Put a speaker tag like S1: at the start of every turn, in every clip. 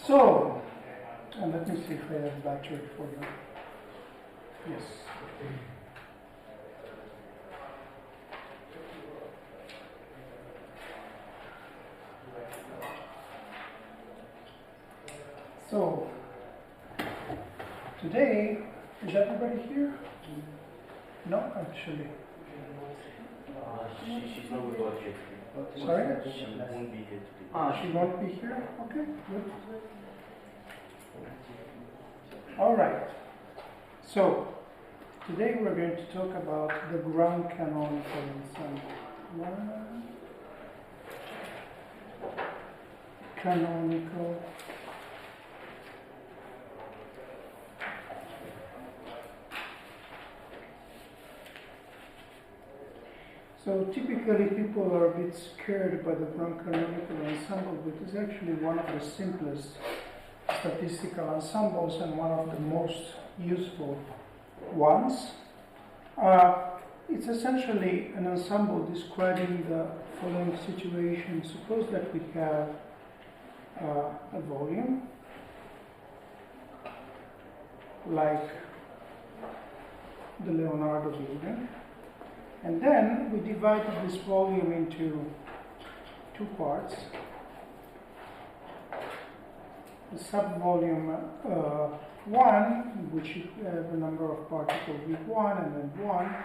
S1: So, and let me see if I have battery for you. Yes. So, today, is everybody here? No, actually.
S2: She's not with us yet.
S1: Sorry?
S2: She won't be here today.
S1: She won't be here? Okay, good. All right. So, today we're going to talk about the Grand Canonical ensemble. Canonical. So typically people are a bit scared by the Grand Canonical ensemble, but it's actually one of the simplest statistical ensembles and one of the most useful ones. It's essentially an ensemble describing the following situation. Suppose that we have a volume like the Leonardo building, and then we divided this volume into two parts. The subvolume 1, which have a number of particles V1 and then 1,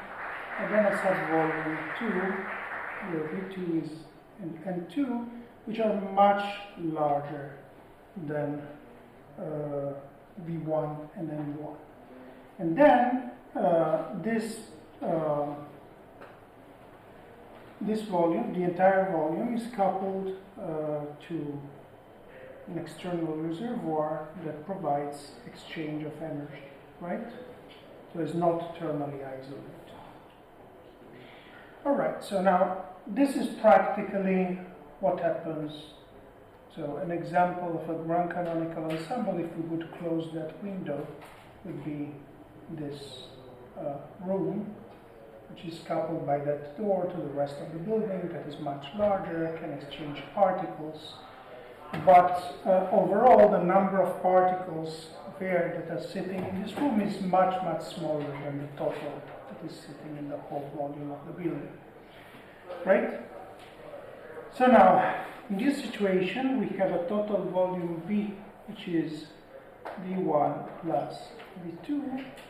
S1: and then a subvolume 2, where V2 is and 2, which are much larger than V1 and N1. And then this volume, the entire volume, is coupled to an external reservoir that provides exchange of energy, right? So it's not thermally isolated. All right, so now this is practically what happens. So an example of a Grand Canonical ensemble, if we would close that window, would be this room, which is coupled by that door to the rest of the building that is much larger, can exchange particles. But overall, the number of particles there that are sitting in this room is much, much smaller than the total that is sitting in the whole volume of the building. Right? So now, in this situation, we have a total volume V, which is V1 plus V2,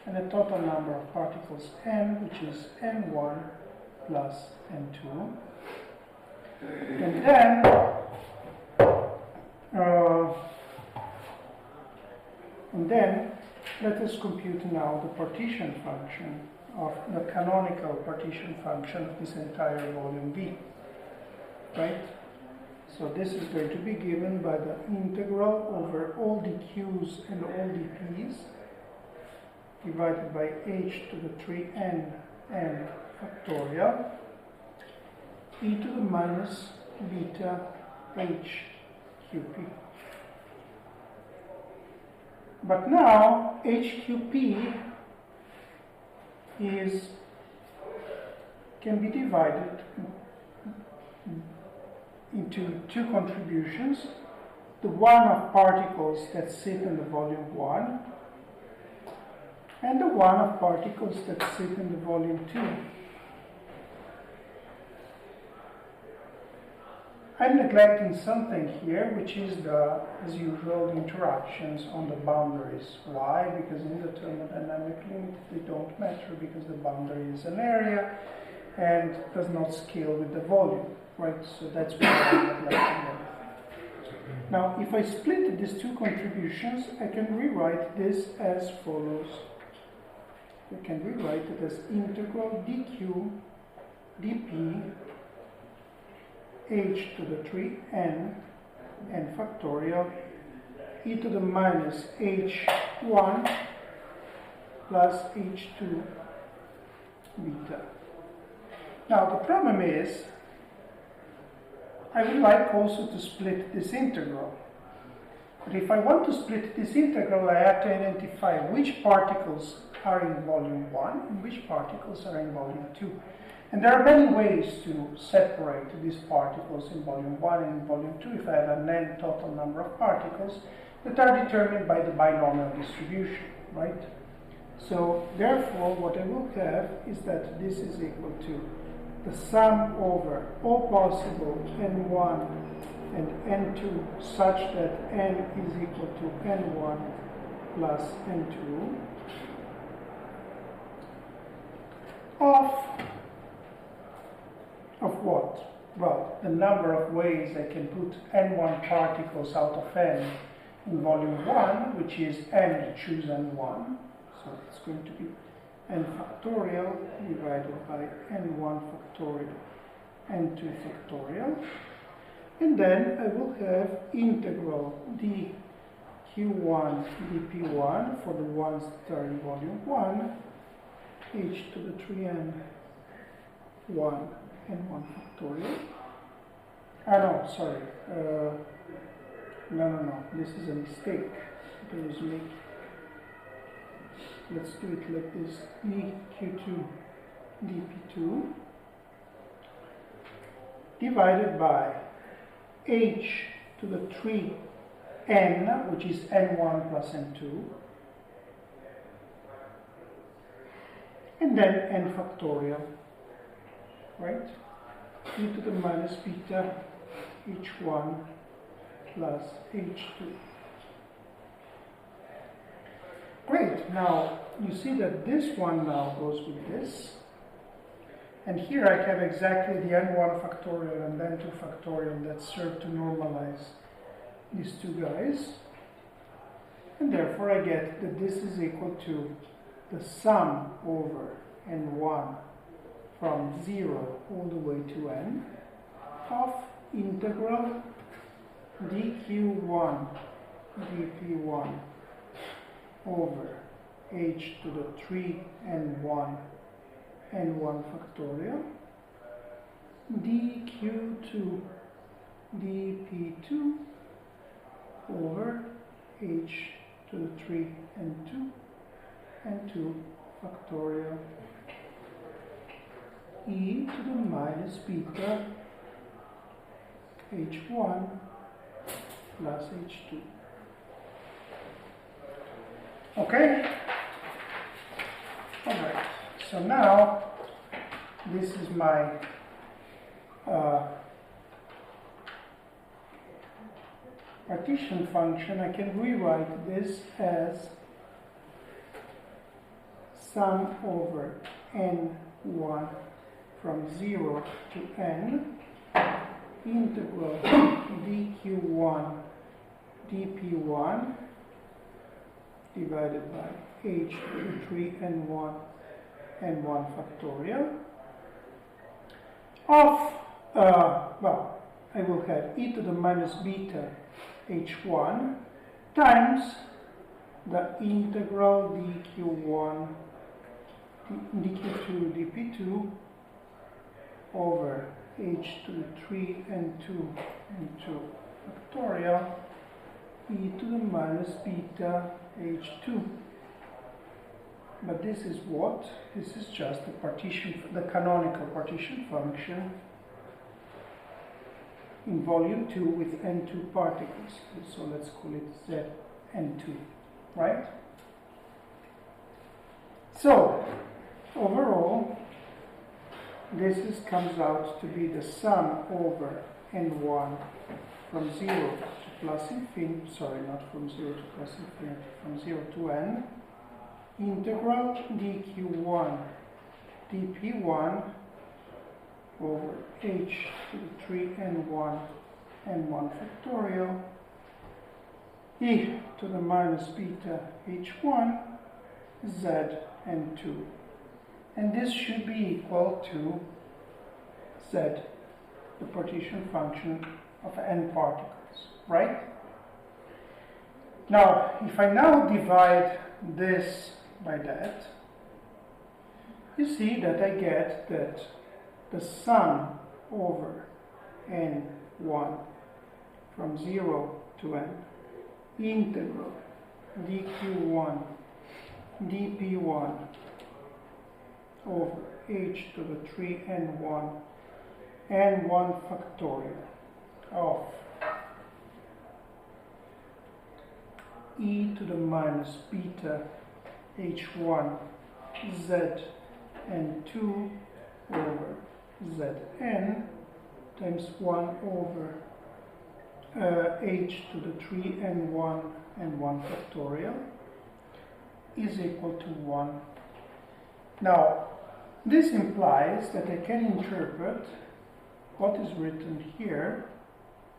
S1: and a total number of particles N, which is N1 plus N2. And then let us compute now the partition function of the canonical partition function of this entire volume V. Right? So this is going to be given by the integral over all dq's and all dp's divided by h to the 3n n factorial e to the minus beta h qp. But now HQP can be divided into two contributions. The one of particles that sit in the volume 1 and the one of particles that sit in the volume 2. I'm neglecting something here, which is as usual, the interactions on the boundaries. Why? Because in the thermodynamic limit they don't matter, because the boundary is an area and does not scale with the volume, right? So that's why I'm neglecting everything. Now, if I split these two contributions, I can rewrite this as follows. I can rewrite it as integral dq dp h to the 3n n factorial e to the minus h1 plus h2 beta. Now the problem is, I would like also to split this integral. But if I want to split this integral, I have to identify which particles are in volume 1 and which particles are in volume 2. And there are many ways to separate these particles in volume 1 and in volume 2. If I have an n total number of particles, that are determined by the binomial distribution, right? So therefore what I will have is that this is equal to the sum over all possible n1 and n2 such that n is equal to n1 plus n2 of what? Well, the number of ways I can put n1 particles out of n in volume 1, which is n choose n1. So it's going to be n factorial divided by n1 factorial, n2 factorial. And then I will have integral dq1 dp1 for the ones that are in volume 1, h to the 3n 1 n1 factorial. No, sorry. No. This is a mistake. There was me. Let's do it like this. dq2 dp2 divided by h to the 3n, which is n1 plus n2, and then n factorial, right? E to the minus beta h1 plus h2. Great, now you see that this one now goes with this, and here I have exactly the n1 factorial and n2 factorial that serve to normalize these two guys, and therefore I get that this is equal to the sum over n1 from 0 all the way to n of integral dq1 dp1 over h to the 3n1 n1 factorial dq2 dp2 over h to the 3n2 n2 factorial e to the minus beta h1 plus h2. Okay? Alright, so now this is my partition function. I can rewrite this as sum over n1 from 0 to n integral dq1 dp1 divided by h to the 3n1 n1 factorial of, well, I will have e to the minus beta h1 times the integral dq1 dq2 dp2 over h to the 3n2 n2 factorial e to the minus beta h2. But this is what? This is just the partition, the canonical partition function in volume 2 with n2 particles. So let's call it zn2, right? So overall, this comes out to be the sum over n1 from 0 to plus infinity, sorry, not from 0 to plus infinity, from 0 to n, integral dq1 dp1 over h to the 3n1 n1 factorial e to the minus beta h1 z n2. And this should be equal to z, the partition function of n particles, right? Now, if I now divide this by that, you see that I get that the sum over n1 from 0 to n integral dq1 dp1 over h to the 3n1 n1 factorial of e to the minus beta h1 z n2 over zn times 1 over h to the 3n1 and 1 factorial is equal to 1. Now, this implies that I can interpret what is written here,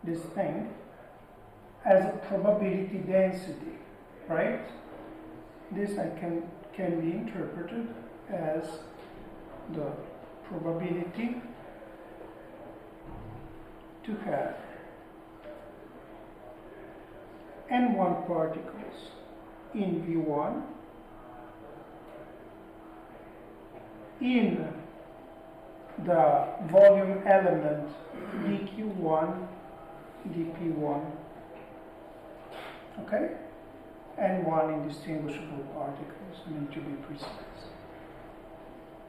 S1: this thing, as a probability density, right? This can be interpreted as the probability to have n1 particles in V1 in the volume element dq1 dp1, okay, and 1 indistinguishable particles, I mean, to be precise.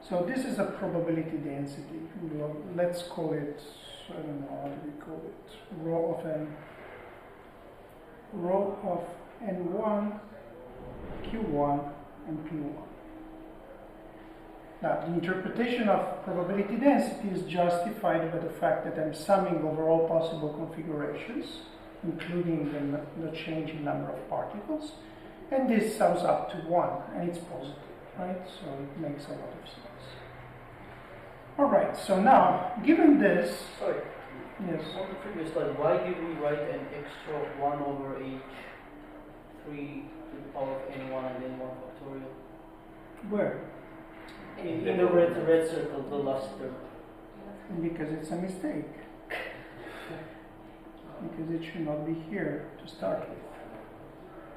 S1: So this is a probability density. Well, let's call it, I don't know, how do we call it, rho of n1, q1, and p1. Now, the interpretation of probability density is justified by the fact that I'm summing over all possible configurations, including the change in number of particles, and this sums up to 1, and it's positive, right? So it makes a lot of sense. All right, so now, given this...
S2: Sorry.
S1: Yes.
S2: On the previous slide, why did we write an extra 1 over h, 3 to the power of n1 and then 1 factorial?
S1: Where?
S2: In the red circle, the last term.
S1: Because it's a mistake. Because it should not be here to start with.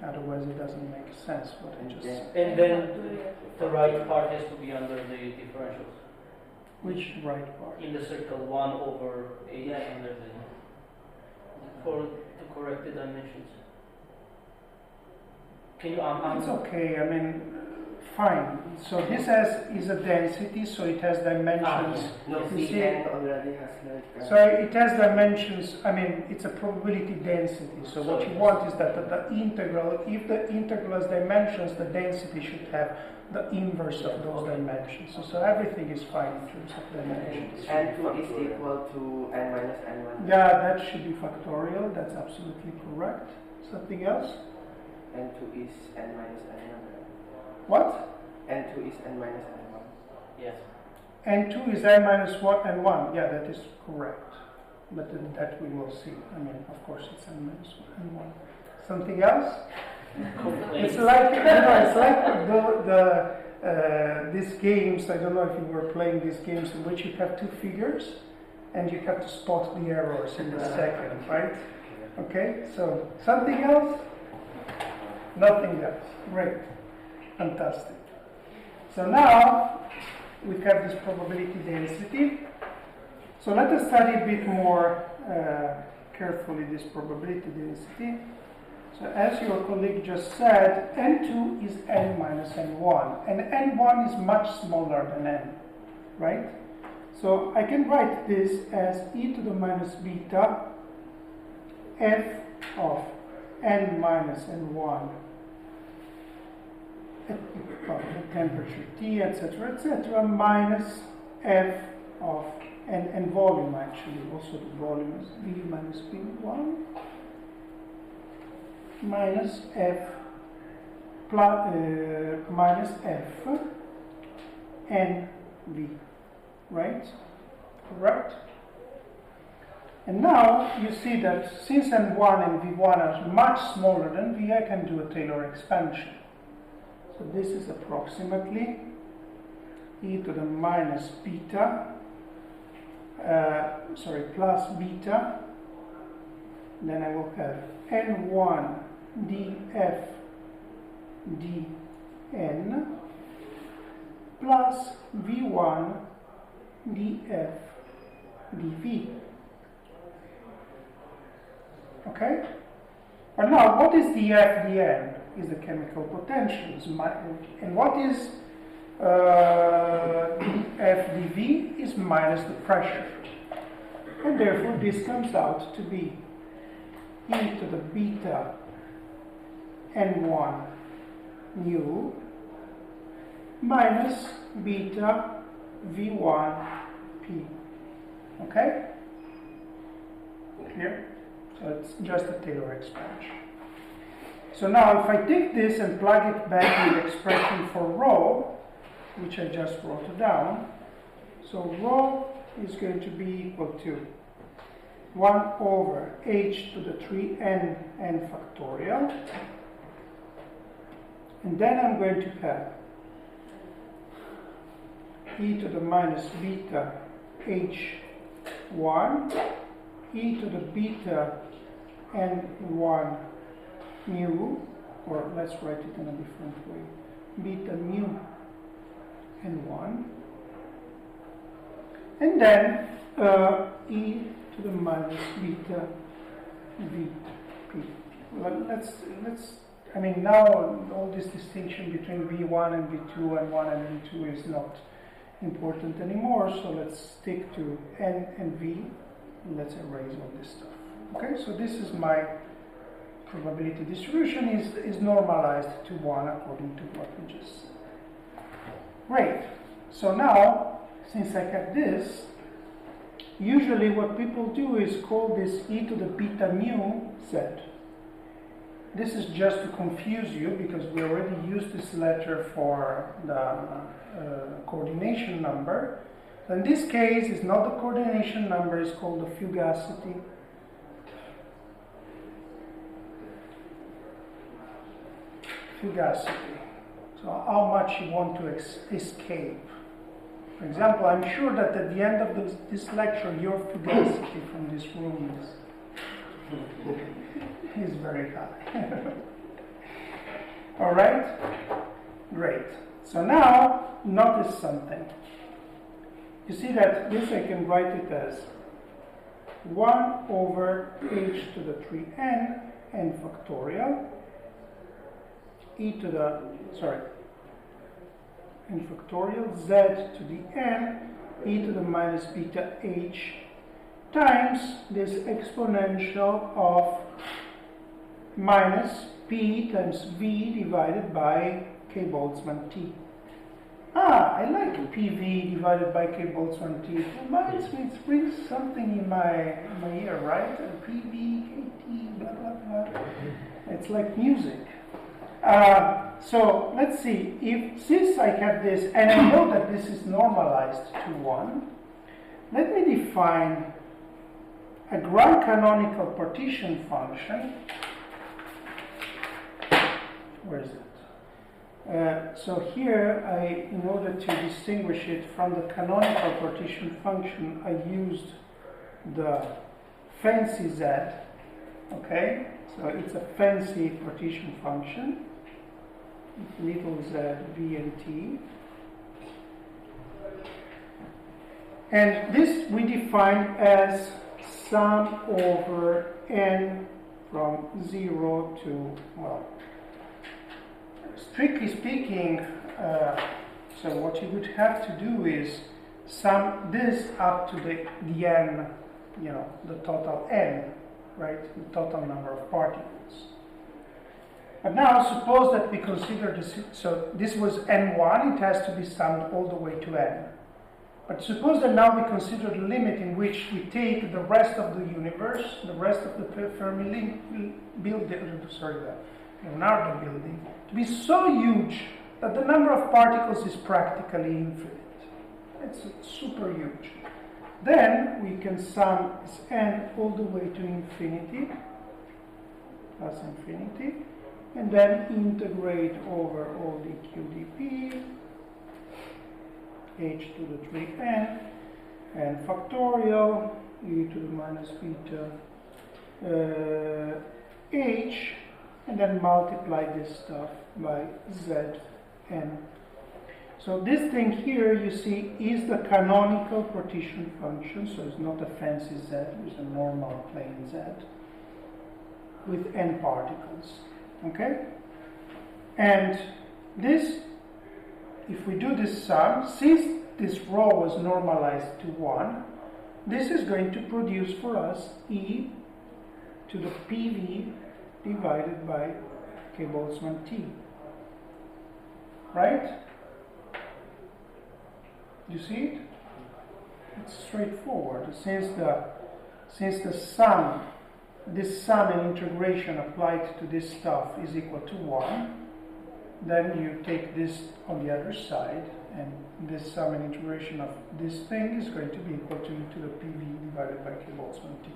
S1: Otherwise it doesn't make sense what I just said.
S2: And then the right part has to be under the differentials.
S1: Which right part?
S2: In the circle, 1 over h under the... for the corrected dimensions. Can you...
S1: It's okay, I mean, fine. So this is a density, so it has dimensions.
S3: No,
S1: You see?
S3: Cn already has like...
S1: So it has dimensions, I mean, it's a probability density. So what you want is that the integral, if the integral has dimensions, the density should have the inverse of those dimensions. So everything is fine in terms of dimensions.
S3: N2 is equal to n minus n1.
S1: Yeah, that should be factorial. That's absolutely correct. Something else?
S3: N2 is n minus n1.
S1: What?
S3: N2 is n minus n1.
S2: Yes.
S1: N2 is n minus 1 and 1. Yeah, that is correct. But that we will see. I mean, of course, it's n minus 1 and 1. Something else? It's like, it's like these games, I don't know if you were playing these games in which you have two figures and you have to spot the errors in the second, right? Okay, so something else? Nothing else. Great. Fantastic. So now we have this probability density. So let us study a bit more carefully this probability density. So as your colleague just said, n2 is n minus n1, and n1 is much smaller than n, right? So I can write this as e to the minus beta f of n minus n1 at the temperature T, etc., minus f of and volume actually, also the volume is V minus V1 minus f plus minus f n V, right? Correct? And now you see that since n1 and v1 are much smaller than v, I can do a Taylor expansion. So this is approximately e to the minus beta, plus beta. Then I will have n1 df dn plus v1 df dv. Okay? But now, what is the FDN? Is the chemical potential. And what is FDV? Is minus the pressure. And therefore, this comes out to be e to the beta n1 nu minus beta v1 p. Okay? Clear? So it's just a Taylor expansion. So now if I take this and plug it back in the expression for rho, which I just wrote down, so rho is going to be equal to 1 over h to the 3n n factorial, and then I'm going to have e to the minus beta h1 e to the beta n1 mu, or let's write it in a different way, beta mu n1, and then e to the minus beta vp. I mean, now all this distinction between v1 and v2 and 1 and v2 is not important anymore, so let's stick to n and v, and let's erase all this stuff. Okay, so this is my probability distribution is normalized to 1 according to what we just said. Great. So now, since I have this, usually what people do is call this e to the beta mu z. This is just to confuse you because we already used this letter for the coordination number. So in this case, it's not the coordination number, it's called the fugacity. Fugacity. So how much you want to escape. For example, I'm sure that at the end of this lecture, your fugacity from this room is very high. All right? Great. So now, notice something. You see that this I can write it as 1 over h to the 3n n factorial e to the, n factorial z to the n e to the minus beta h times this exponential of minus p times v divided by k Boltzmann t. I like PV divided by k Boltzmann t. It reminds me, it brings something in my ear, right? PV, KT, blah, blah, blah. It's like music. So let's see, since I have this, and I know that this is normalized to 1, let me define a Grand Canonical partition function. Where is it? So here, in order to distinguish it from the canonical partition function, I used the fancy z, okay? So it's a fancy partition function, little z, v and t. And this we define as sum over n from 0 to, well, strictly speaking, so what you would have to do is sum this up to the n, the total n, right? The total number of particles. But now suppose that we consider this, so this was n1, it has to be summed all the way to n. But suppose that now we consider the limit in which we take the rest of the universe, the rest of the Fermi Leonardo building, to be so huge that the number of particles is practically infinite. It's super huge. Then we can sum this n all the way to infinity, plus infinity, and then integrate over all the QDP, h to the 3n, and factorial, e to the minus beta h, and then multiply this stuff by zn. So this thing here, you see, is the canonical partition function, so it's not a fancy z, it's a normal plain z, with n particles, okay? And this, if we do this sum, since this rho was normalized to 1, this is going to produce for us e to the pv divided by K Boltzmann T. Right? You see it? It's straightforward. Since the sum, this sum and integration applied to this stuff is equal to 1, then you take this on the other side, and this sum and integration of this thing is going to be equal to e to the PV divided by K Boltzmann T.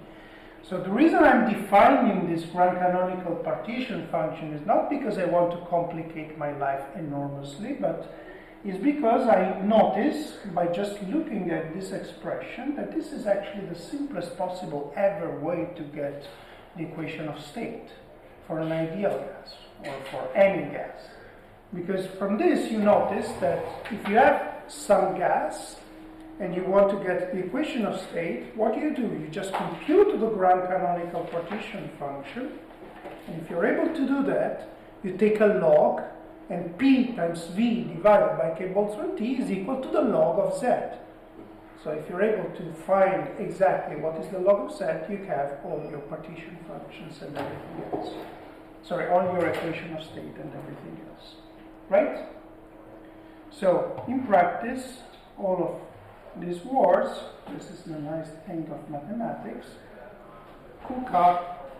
S1: So the reason I'm defining this Grand Canonical partition function is not because I want to complicate my life enormously, but is because I notice, by just looking at this expression, that this is actually the simplest possible ever way to get the equation of state for an ideal gas, or for any gas. Because from this you notice that if you have some gas and you want to get the equation of state, what do? You just compute the Grand Canonical partition function, and if you're able to do that, you take a log, and P times V divided by K Boltzmann T is equal to the log of Z. So if you're able to find exactly what is the log of Z, you have all your partition functions and everything else. Sorry, all your equation of state and everything else. Right? So, in practice, all of these words, this is the nice thing of mathematics, cook up,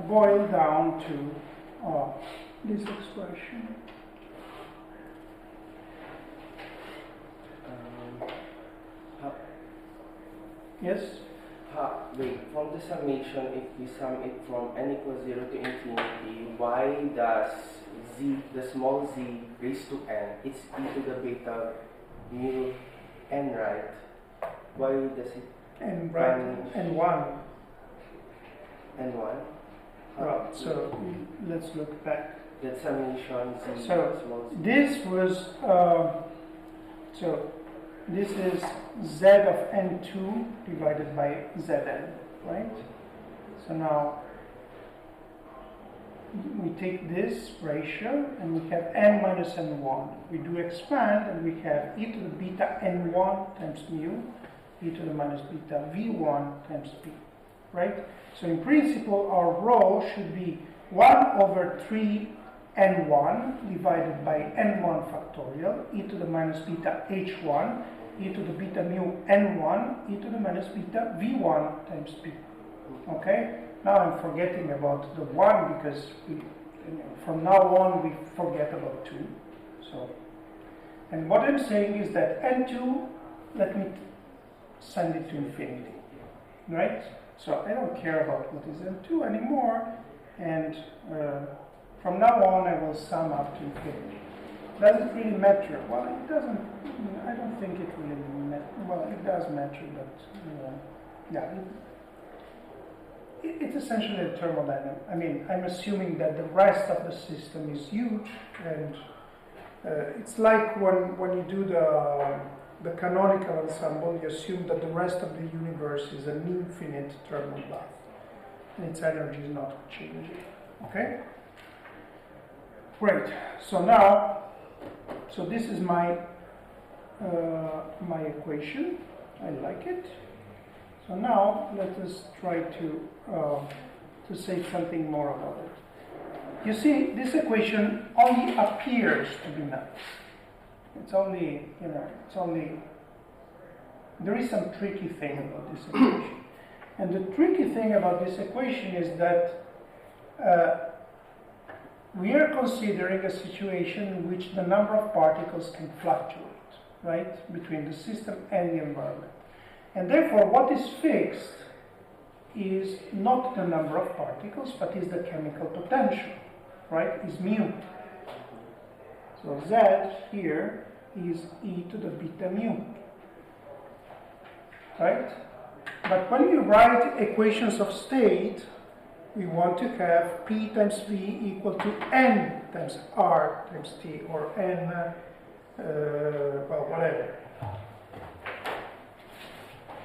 S1: boil down to this expression. Yes?
S3: Wait, from the summation, if we sum it from n equals 0 to infinity, why does z, the small z raised to n, it's e to the beta mu n, right? Why does it
S1: And right, and 1.
S3: n1?
S1: Well, so let's look back.
S3: That summation z
S1: So
S3: small z.
S1: this was, this is z of n2 divided by zn, right? So now we take this ratio and we have n minus n1. We do expand and we have e to the beta n1 times mu, e to the minus beta v1 times p, right? So in principle our rho should be 1 over 3 n1 divided by n1 factorial, e to the minus beta h1, e to the beta mu n1, e to the minus beta v1 times p. Okay? Now I'm forgetting about the 1 because from now on we forget about 2. So, and what I'm saying is that n2, let me send it to infinity, right? So I don't care about what is n2 anymore, and from now on I will sum up to infinity. Does it really matter? Well, it doesn't. I don't think it really matters. Well, it does matter, but yeah, it's essentially a thermodynamic. I mean, I'm assuming that the rest of the system is huge, and it's like when you do the canonical ensemble, you assume that the rest of the universe is an infinite thermal bath, and its energy is not changing. Okay? Great. So now, so this is my my equation. I like it. So now let us try to say something more about it. You see, this equation only appears to be nice. It's only, it's only, there is some tricky thing about this equation. And the tricky thing about this equation is that we are considering a situation in which the number of particles can fluctuate, right, between the system and the environment. And therefore, what is fixed is not the number of particles, but is the chemical potential, right, is mu. So Z here is e to the beta mu, right? But when we write equations of state, we want to have P times V equal to N times R times T, or N, well, whatever.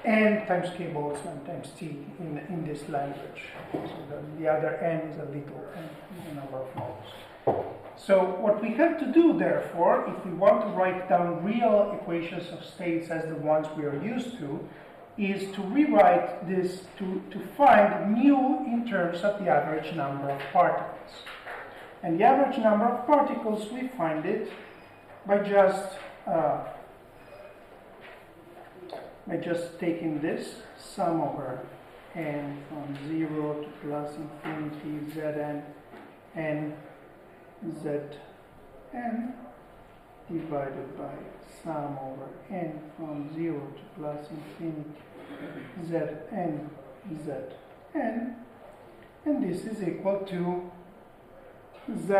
S1: N times K Boltzmann times T in this language. So the other N is a little n, the number of moles. So what we have to do, therefore, if we want to write down real equations of states as the ones we are used to, is to rewrite this to find mu in terms of the average number of particles. And the average number of particles, we find it by just taking this sum over n from 0 to plus infinity Zn n Zn divided by sum over n from 0 to plus infinity Zn Zn, and this is equal to z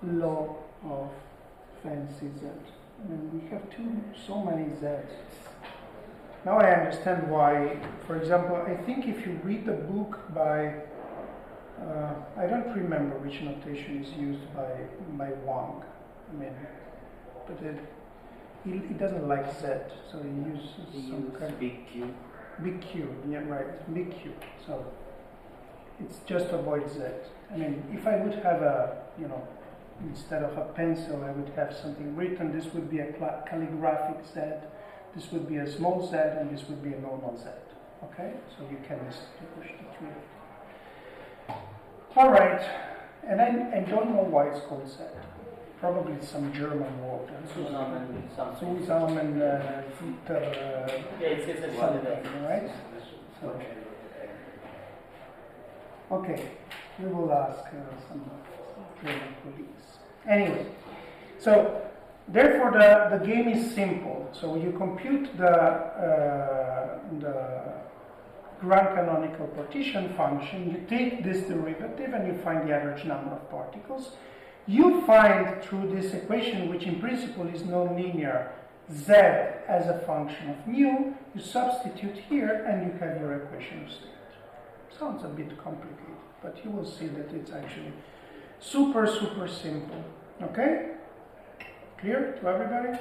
S1: log of fancy z. And we have so many z's. Now I understand why, for example, I think if you read the book by, I don't remember which notation is used by Wang. I mean, but he doesn't like z, so he uses some kind of
S3: big Q.
S1: Big Q, yeah, right, big Q. So it's just to avoid z. I mean, if I would have instead of a pencil, I would have something written. This would be a calligraphic z. This would be a small z, and this would be a normal z. Okay, so you can distinguish the three. All right, and I don't know why it's called z. Probably some German word. Zusammen,
S2: it's
S1: something, right? So, okay, we will ask some German colleagues. Anyway, so therefore the game is simple. So you compute the Grand Canonical partition function, you take this derivative and you find the average number of particles. You find through this equation, which in principle is nonlinear, z as a function of mu, you substitute here and you have your equation of state. Sounds a bit complicated, but you will see that it's actually super simple. Okay? Clear to everybody?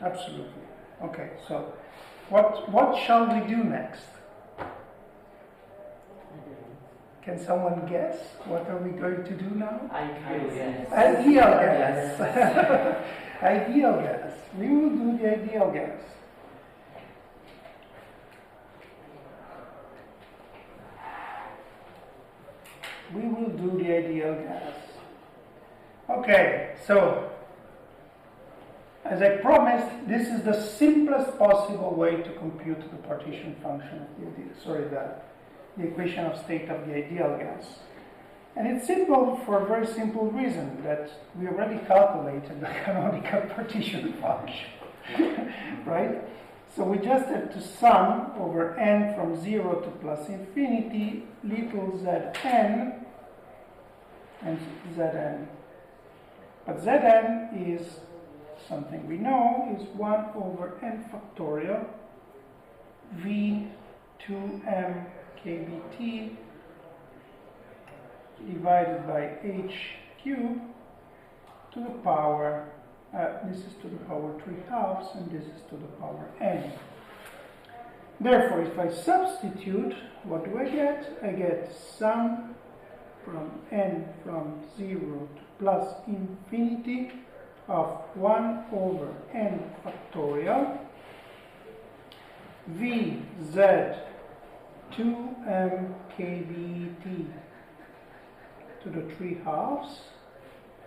S1: Absolutely. Okay, so what shall we do next? Can someone guess? What are we going to do now?
S2: Ideal gas.
S1: Ideal gas. Ideal gas. We will do the ideal gas. We will do the ideal gas. Okay, so as I promised, this is the simplest possible way to compute the partition function of the ideal, the equation of state of the ideal gas. And it's simple for a very simple reason, that we already calculated the canonical partition function, right? So we just have to sum over n from 0 to plus infinity, little zn and zn. But zn is something we know, is 1 over n factorial v 2m kbt divided by h cubed to the power, this is to the power 3/2 and this is to the power n. Therefore, if I substitute, what do I get? I get sum from n from 0 to plus infinity of 1 over n factorial v z 2m kbt to the 3/2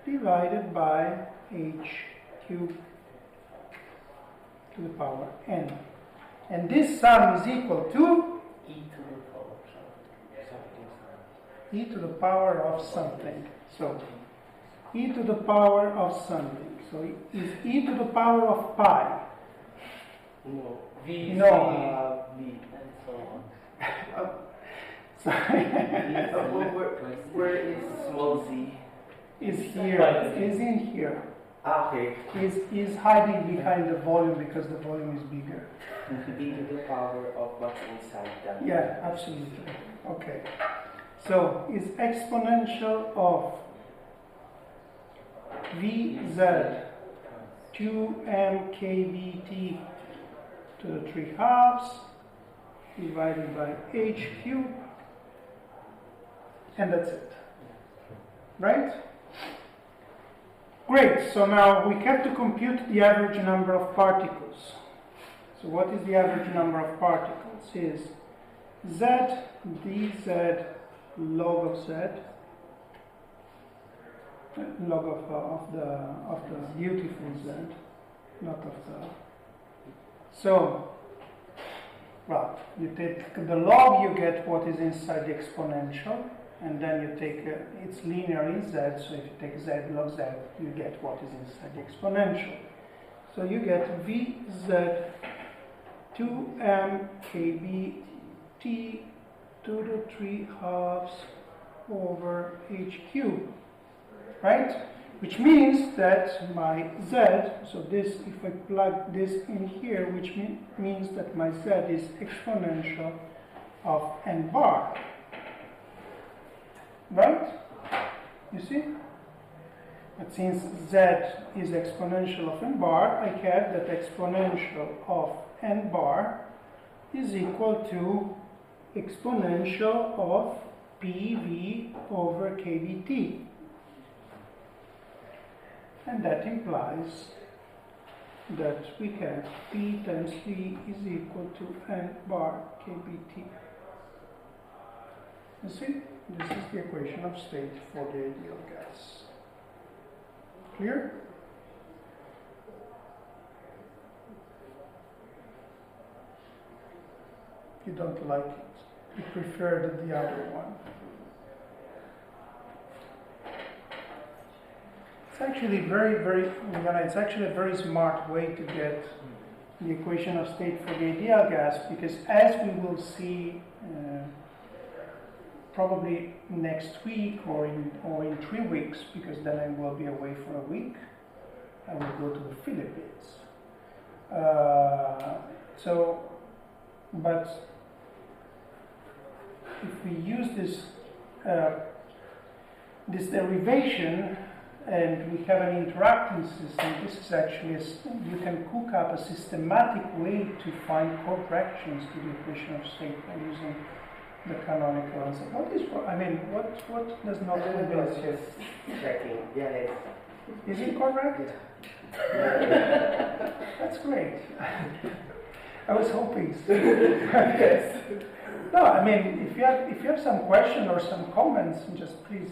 S1: divided by h cubed to the power n. And this sum is equal to e to the power of something. So e to the power of something. So is e to the power of pi?
S3: No.
S2: V,
S1: No.
S2: V, and so on.
S1: Sorry.
S3: Where is small z?
S1: Is here. Is in here.
S3: Okay.
S1: Is hiding behind the volume because the volume is bigger.
S3: E to the power of what's inside that.
S1: Yeah, absolutely. Okay. So is exponential of Vz 2m kbt to the 3/2 divided by h cubed, and that's it. Right? Great. So now we have to compute the average number of particles. So what is the average number of particles? Is z dz log of z, log of the beautiful z, not of the. So, well, you take the log, you get what is inside the exponential, and then you take it's linear in z. So if you take z log z, you get what is inside the exponential. So you get vz 2m kb t to the 3 halves over h cubed, right? Which means that my z, so this, if I plug this in here, which means that my z is exponential of n bar, right? You see? But since z is exponential of n bar, I have that exponential of n bar is equal to exponential of pv over kbt. And that implies that we have P times V is equal to n bar kbt. You see? This is the equation of state for the ideal gas. Clear? You don't like it. You prefer the other one. It's actually it's actually a very smart way to get the equation of state for the ideal gas, because as we will see probably next week or in 3 weeks, because then I will be away for a week. I will go to the Philippines. But if we use this derivation and we have an interacting system, this is actually you can cook up a systematic way to find corrections to the equation of state by using the canonical answer. What does not convince you?
S3: Just checking. Yeah.
S1: Is it correct?
S3: Yeah.
S1: That's great. I was hoping so. Yes. No, I mean, if you have some question or some comments, just please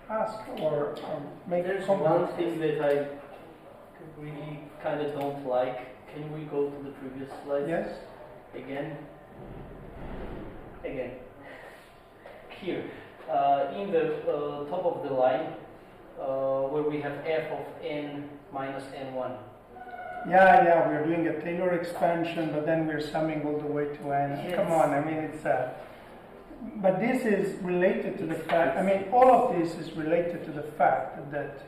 S1: ask or make a comment.
S2: There's one thing that I really kind of don't like. Can we go to the previous slide?
S1: Yes.
S2: Again. Here, in the top of the line, where we have f of n minus n1.
S1: Yeah, we're doing a Taylor expansion, but then we're summing all the way to n.
S2: Yes.
S1: Come on, I mean, it's but this is related to the fact, all of this is related to the fact that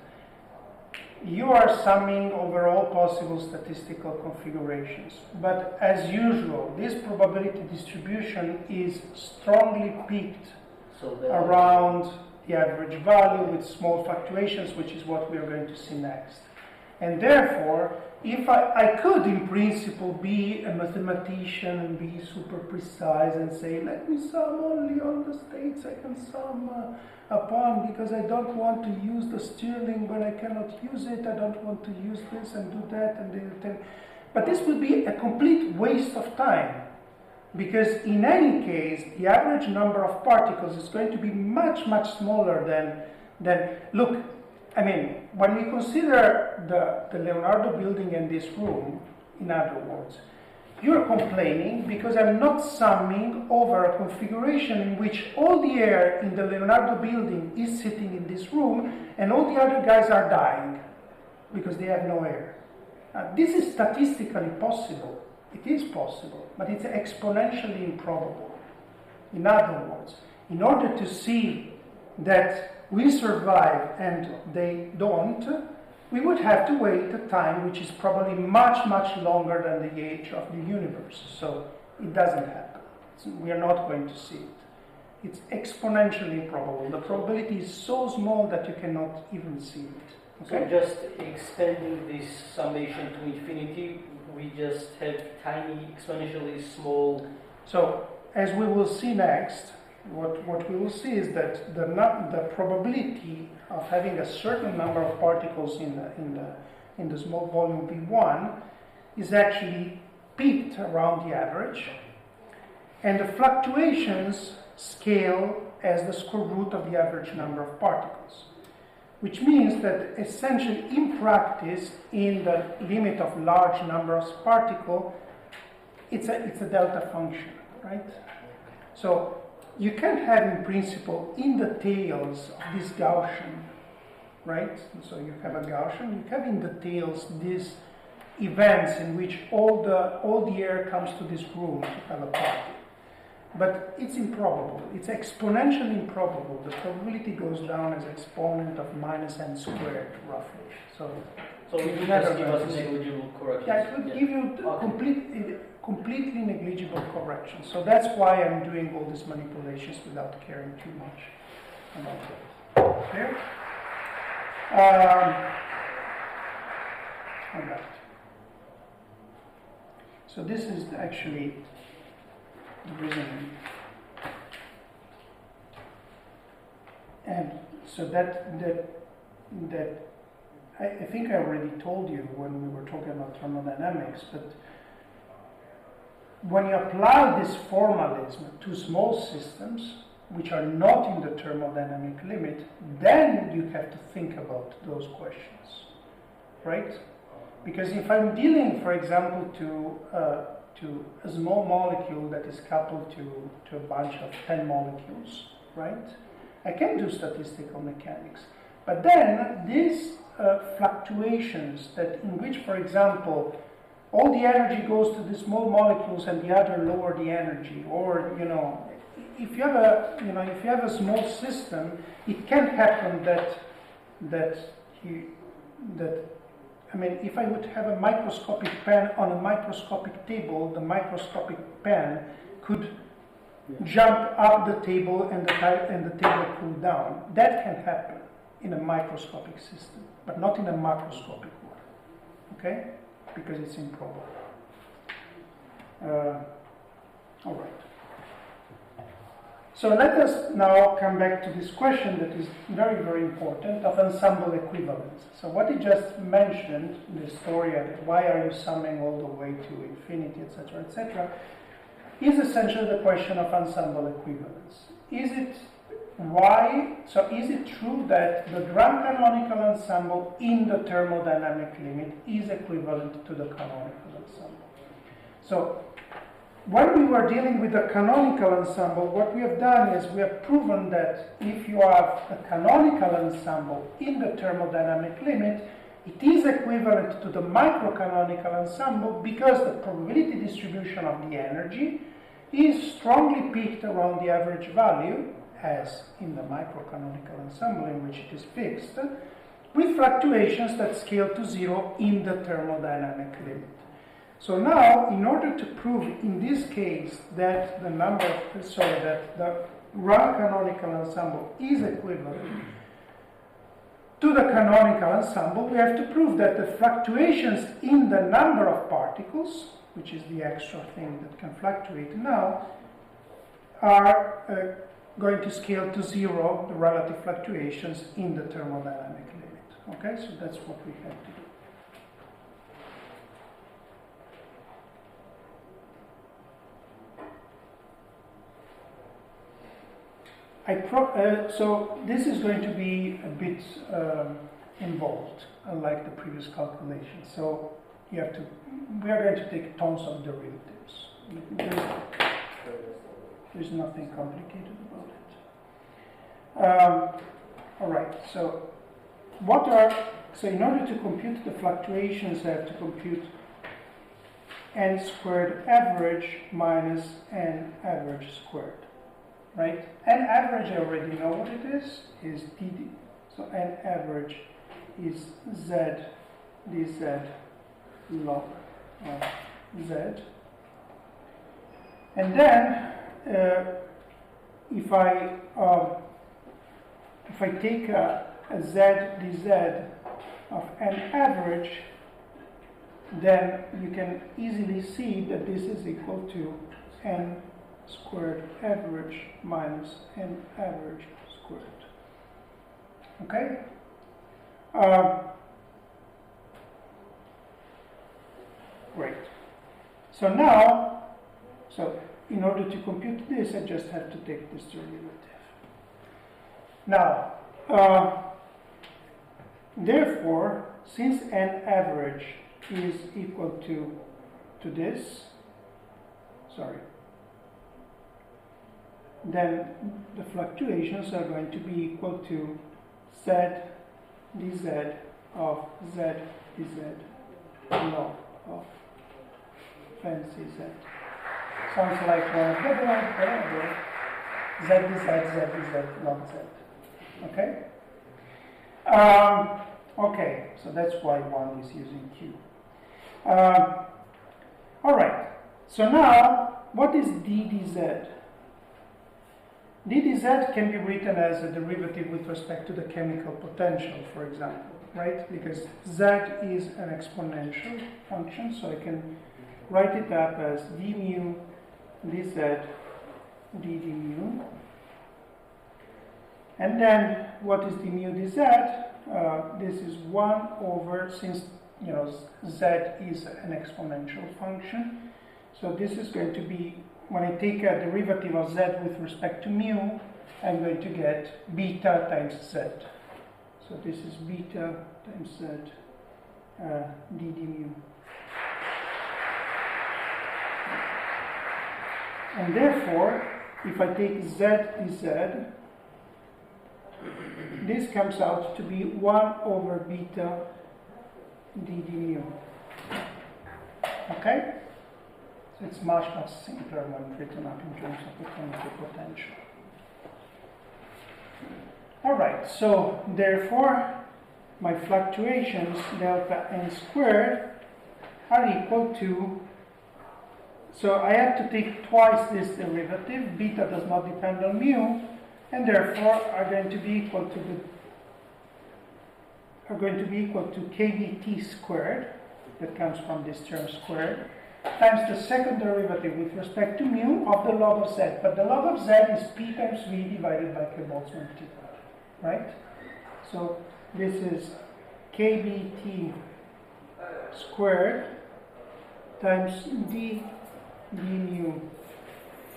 S1: you are summing over all possible statistical configurations. But as usual, this probability distribution is strongly peaked around the average value with small fluctuations, which is what we are going to see next. And therefore, if I could, in principle, be a mathematician and be super precise and say, let me sum only all the states I can sum upon, because I don't want to use the Stirling when I cannot use it, I don't want to use this and do that, but this would be a complete waste of time, because in any case, the average number of particles is going to be much, much smaller than look, when we consider the Leonardo building and this room, in other words, you're complaining because I'm not summing over a configuration in which all the air in the Leonardo building is sitting in this room and all the other guys are dying because they have no air. This is statistically possible. It is possible, but it's exponentially improbable. In other words, in order to see that we survive and they don't, we would have to wait a time which is probably much, much longer than the age of the universe. So it doesn't happen. We are not going to see it. It's exponentially improbable. The probability is so small that you cannot even see it. Okay?
S2: So just expanding this summation to infinity, we just have tiny, exponentially small.
S1: So as we will see next, what we will see is that the probability of having a certain number of particles in the small volume V1 is actually peaked peaked around the average, and the fluctuations scale as the square root of the average number of particles, which means that essentially in practice, in the limit of large numbers of particles, it's a delta function, right? So you can have in principle in the tails of this Gaussian, right? So you have a Gaussian, you have in the tails these events in which all the air comes to this room to have a party. But it's improbable. It's exponentially improbable. The probability goes down as exponent of minus n squared, roughly. So
S2: it will just give us negligible corrections.
S1: Yeah, it would give you completely negligible corrections. So that's why I'm doing all these manipulations without caring too much about it. Clear? All right. So this is actually the reasoning. And so that I think I already told you when we were talking about thermodynamics, but when you apply this formalism to small systems, which are not in the thermodynamic limit, then you have to think about those questions, right? Because if I'm dealing, for example, to a small molecule that is coupled to a bunch of 10 molecules, right? I can do statistical mechanics. But then these fluctuations in which, for example, all the energy goes to the small molecules and the other lower the energy, or if you have a small system, it can happen that if I would have a microscopic pen on a microscopic table, the microscopic pen could jump up the table and the table cool down. That can happen in a microscopic system, but not in a macroscopic one. Okay? Because it's improbable. All right. So let us now come back to this question that is very, very important of ensemble equivalence. So what he just mentioned in the story of why are you summing all the way to infinity, etc., is essentially the question of ensemble equivalence. Is it true that the Grand Canonical ensemble in the thermodynamic limit is equivalent to the canonical ensemble? So when we were dealing with the canonical ensemble, what we have done is we have proven that if you have a canonical ensemble in the thermodynamic limit, it is equivalent to the microcanonical ensemble because the probability distribution of the energy is strongly peaked around the average value, as in the microcanonical ensemble in which it is fixed, with fluctuations that scale to zero in the thermodynamic limit. So now, in order to prove in this case that the Grand Canonical ensemble is equivalent to the canonical ensemble, we have to prove that the fluctuations in the number of particles, which is the extra thing that can fluctuate now, are going to scale to zero, the relative fluctuations in the thermodynamic limit. Okay, so that's what we have to do. So this is going to be a bit involved, unlike the previous calculation. So we are going to take tons of derivatives. There's nothing complicated about it. All right. So in order to compute the fluctuations, I have to compute n squared average minus n average squared. Right? N average, I already know what it is dd. So n average is z dz log of z. And then if I take a z dz of n average, then you can easily see that this is equal to n squared average minus n average squared. Okay? Great. So now, in order to compute this, I just have to take this derivative. Now, therefore, since n average is equal to this, then the fluctuations are going to be equal to z dz of z dz log of fancy z. Sounds like whatever, z dz, z dz log z. Okay? Okay, so that's why 1 is using q. Alright, so now, what is d dz? d dz can be written as a derivative with respect to the chemical potential, for example, right? Because z is an exponential function, so I can write it up as d mu dz d mu. And then, what is d mu dz? This is 1 over, since z is an exponential function, so this is going to be, when I take a derivative of z with respect to mu, I'm going to get beta times z. So this is beta times z d mu. And therefore, if I take z dz, this comes out to be 1 over beta d mu. Okay? So it's much simpler when written up in terms of the chemical potential. Alright, so therefore, my fluctuations delta n squared are equal to, so I have to take twice this derivative, beta does not depend on mu, and therefore are going to be equal to kBt squared, that comes from this term squared, times the second derivative with respect to mu of the log of z. But the log of z is p times v divided by k Boltzmann t, right? So this is kBt squared times d mu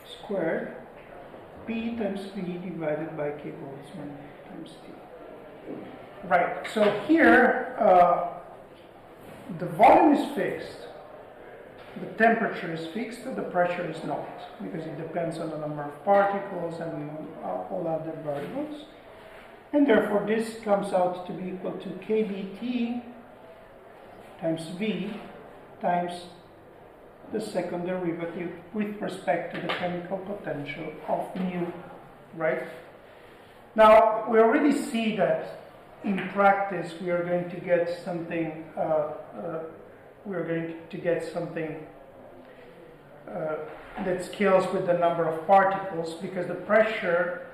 S1: squared p times v divided by k Boltzmann times t. Right, so here the volume is fixed, the temperature is fixed, the pressure is not, because it depends on the number of particles and all other variables. And therefore this comes out to be equal to kBt times v times the second derivative with respect to the chemical potential of mu, right? Now, we already see that in practice we are going to get something, that scales with the number of particles, because the pressure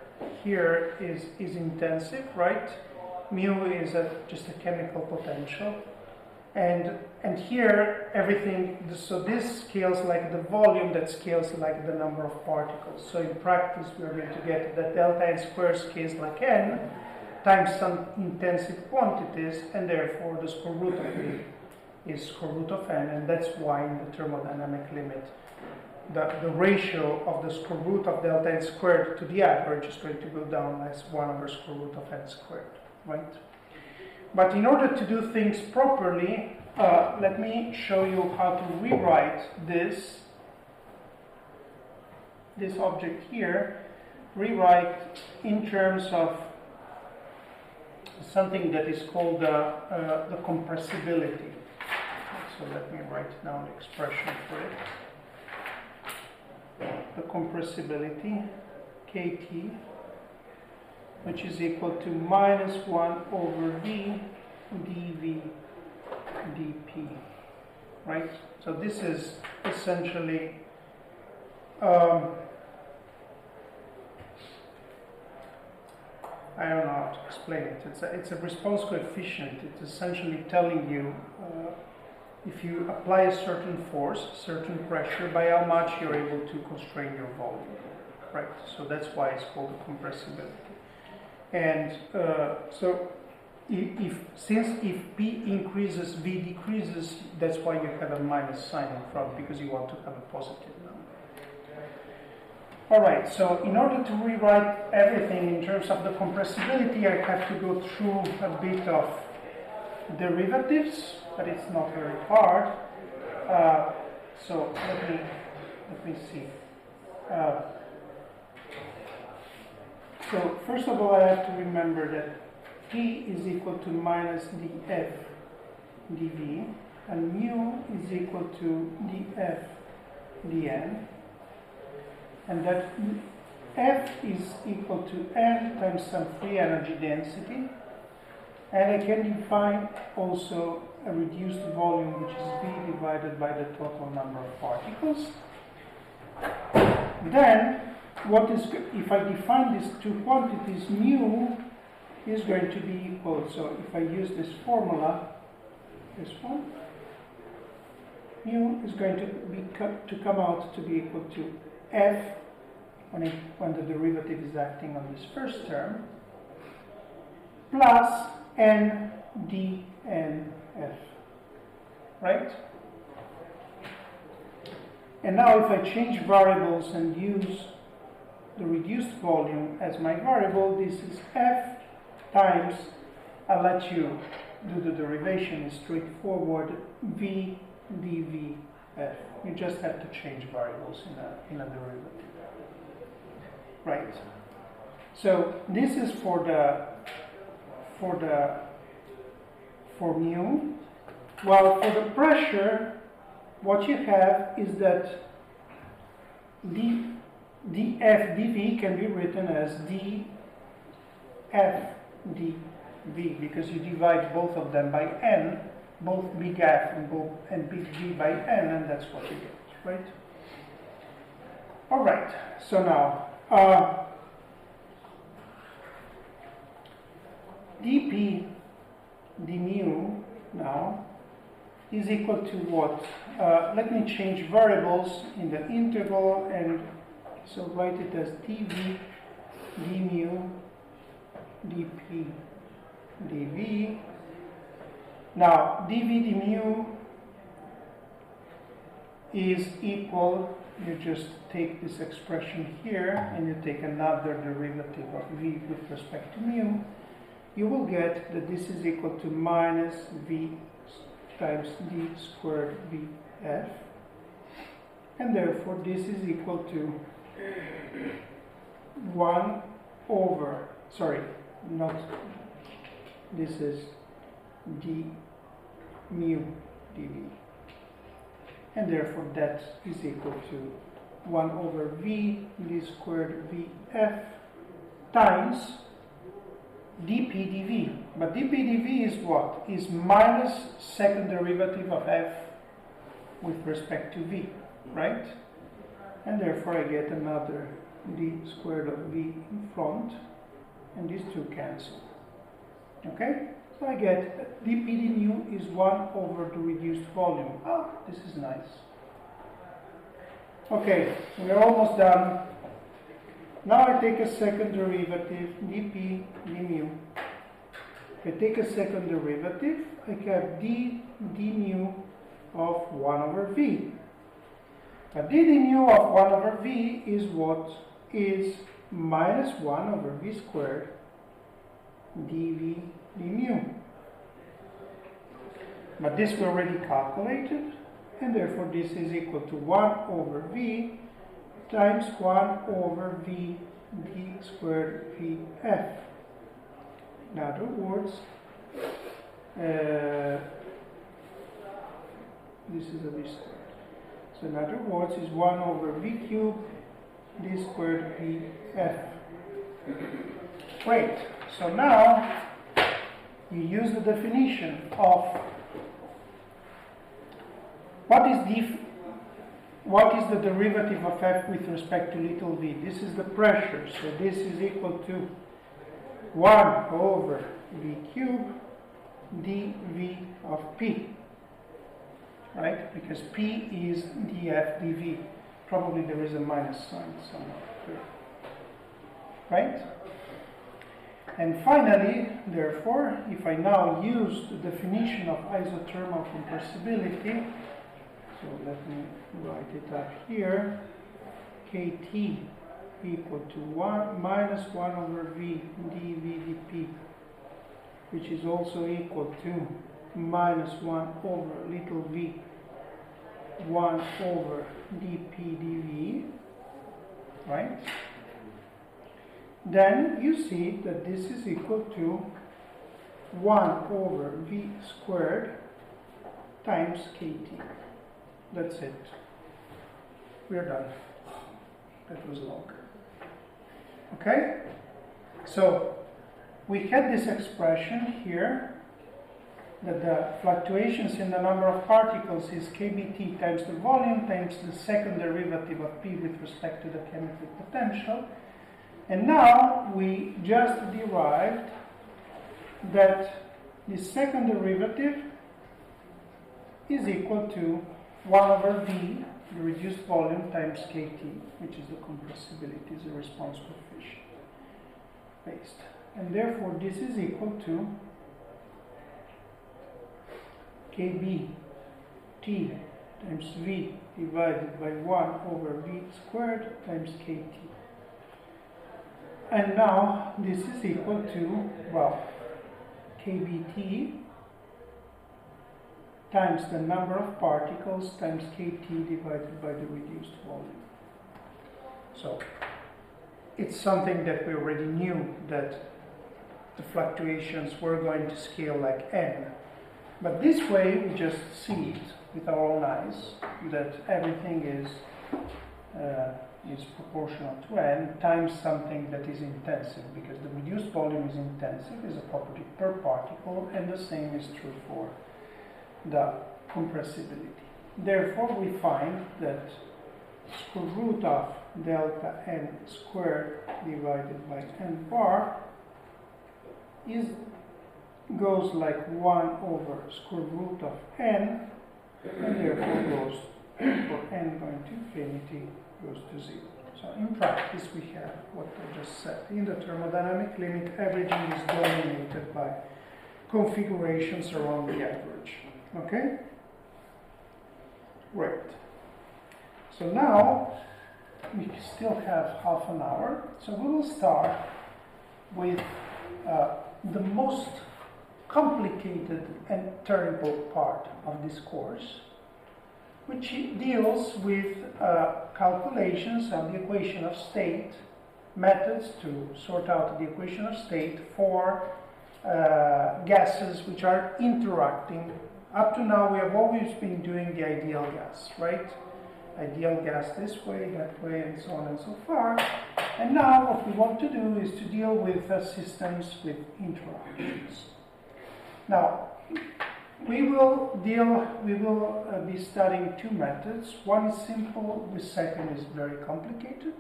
S1: here is intensive, right? Mu is just a chemical potential. And here, everything, so this scales like the volume that scales like the number of particles. So in practice, we are going to get that delta n squared scales like n times some intensive quantities, and therefore the square root of v is square root of n, and that's why in the thermodynamic limit, the ratio of the square root of delta n squared to the average is going to go down as 1 over square root of n squared, right? But in order to do things properly, let me show you how to rewrite this object here, rewrite in terms of something that is called the compressibility. So let me write down the expression for it. The compressibility, Kt, which is equal to minus 1 over v dv dp, right? So this is essentially I don't know how to explain it. It's a response coefficient. It's essentially telling you if you apply a certain force, certain pressure, by how much you're able to constrain your volume, right? So that's why it's called compressibility. And so if P increases, V decreases, that's why you have a minus sign in front, because you want to have a positive number. Alright, so in order to rewrite everything in terms of the compressibility, I have to go through a bit of derivatives, but it's not very hard. So let me see. So first of all, I have to remember that P is equal to minus dF dV, and mu is equal to dF dN, and that F is equal to N times some free energy density, and I can define also a reduced volume, which is V divided by the total number of particles. Then, if I define these two quantities, mu is going to be equal, so if I use this formula, this one, mu is going to come out to be equal to F, when the derivative is acting on this first term, plus N dNF, right? And now if I change variables and use the reduced volume as my variable, this is F times, I'll let you do the derivation, it's straightforward, V dVF. You just have to change variables in a derivative. Right. So this is for mu. Well, for the pressure, what you have is that dF dV can be written as dF dV, because you divide both of them by N, both big F and big V by N, and that's what you get, right? All right, so now dP dmu now is equal to what? Let me change variables in the interval, and so write it as dV dmu dP dV. Now dV dmu is equal, you just take this expression here and you take another derivative of V with respect to mu, you will get that this is equal to minus V times d squared Vf, and therefore this is equal to 1 over, sorry, not, this is d mu dV, and therefore that is equal to 1 over V d squared Vf times dP dV. But dP dV is what? Is minus second derivative of F with respect to V, right? And therefore I get another d squared of V in front, and these two cancel. Okay? So I get dP dmu is 1 over the reduced volume. Oh, this is nice. Okay, we're almost done. Now I take a second derivative, dP dmu. If I take a second derivative, I have d mu of 1 over V. But d mu of 1 over V is what? Is minus 1 over V squared dV dmu. But this we already calculated, and therefore this is equal to 1 over V times 1 over V d squared Vf. In other words, this is a V squared. So in other words, is 1 over V cubed d squared Vf. Great. So now you use the definition of what is the derivative of F with respect to little v? This is the pressure, so this is equal to 1 over V cubed dV of P, right? Because P is dF dV. Probably there is a minus sign somewhere here, right? And finally, therefore, if I now use the definition of isothermal compressibility, so let me write it up here, kT equal to 1 minus 1 over V dV dP, which is also equal to minus 1 over little v 1 over dP dV, right? Then you see that this is equal to 1 over V squared times kT. That's it. We're done. That was long. Okay? So, we had this expression here that the fluctuations in the number of particles is kBt times the volume times the second derivative of P with respect to the chemical potential. And now we just derived that the second derivative is equal to 1 over V, the reduced volume, times kT, which is the compressibility, is the response coefficient based. And therefore this is equal to kB T times V divided by 1 over V squared times kT. And now this is equal to, well, kBt times the number of particles times kT divided by the reduced volume. So it's something that we already knew, that the fluctuations were going to scale like n. But this way we just see it with our own eyes, that everything is proportional to n times something that is intensive, because the reduced volume is intensive, is a property per particle, and the same is true for the compressibility. Therefore, we find that square root of delta n squared divided by n bar goes like 1 over square root of n, and therefore goes, for n going to infinity, goes to 0. So in practice we have what I just said. In the thermodynamic limit, everything is dominated by configurations around the average. Okay? Great. So now we still have half an hour. So we will start with the most complicated and terrible part of this course, which deals with calculations of the equation of state, methods to sort out the equation of state for gases which are interacting. Up to now we have always been doing the ideal gas, right? Ideal gas this way, that way, and so on and so far. And now what we want to do is to deal with systems with interactions. Now, we will be studying two methods. One is simple, the second is very complicated.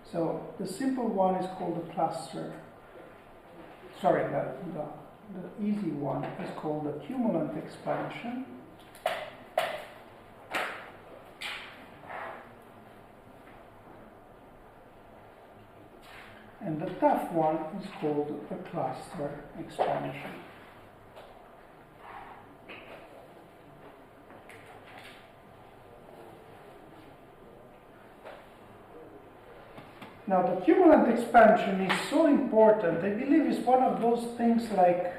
S1: So the simple one is called the cluster. Sorry, the easy one is called the cumulant expansion. And the tough one is called the cluster expansion. Now, the cumulant expansion is so important. I believe it's one of those things like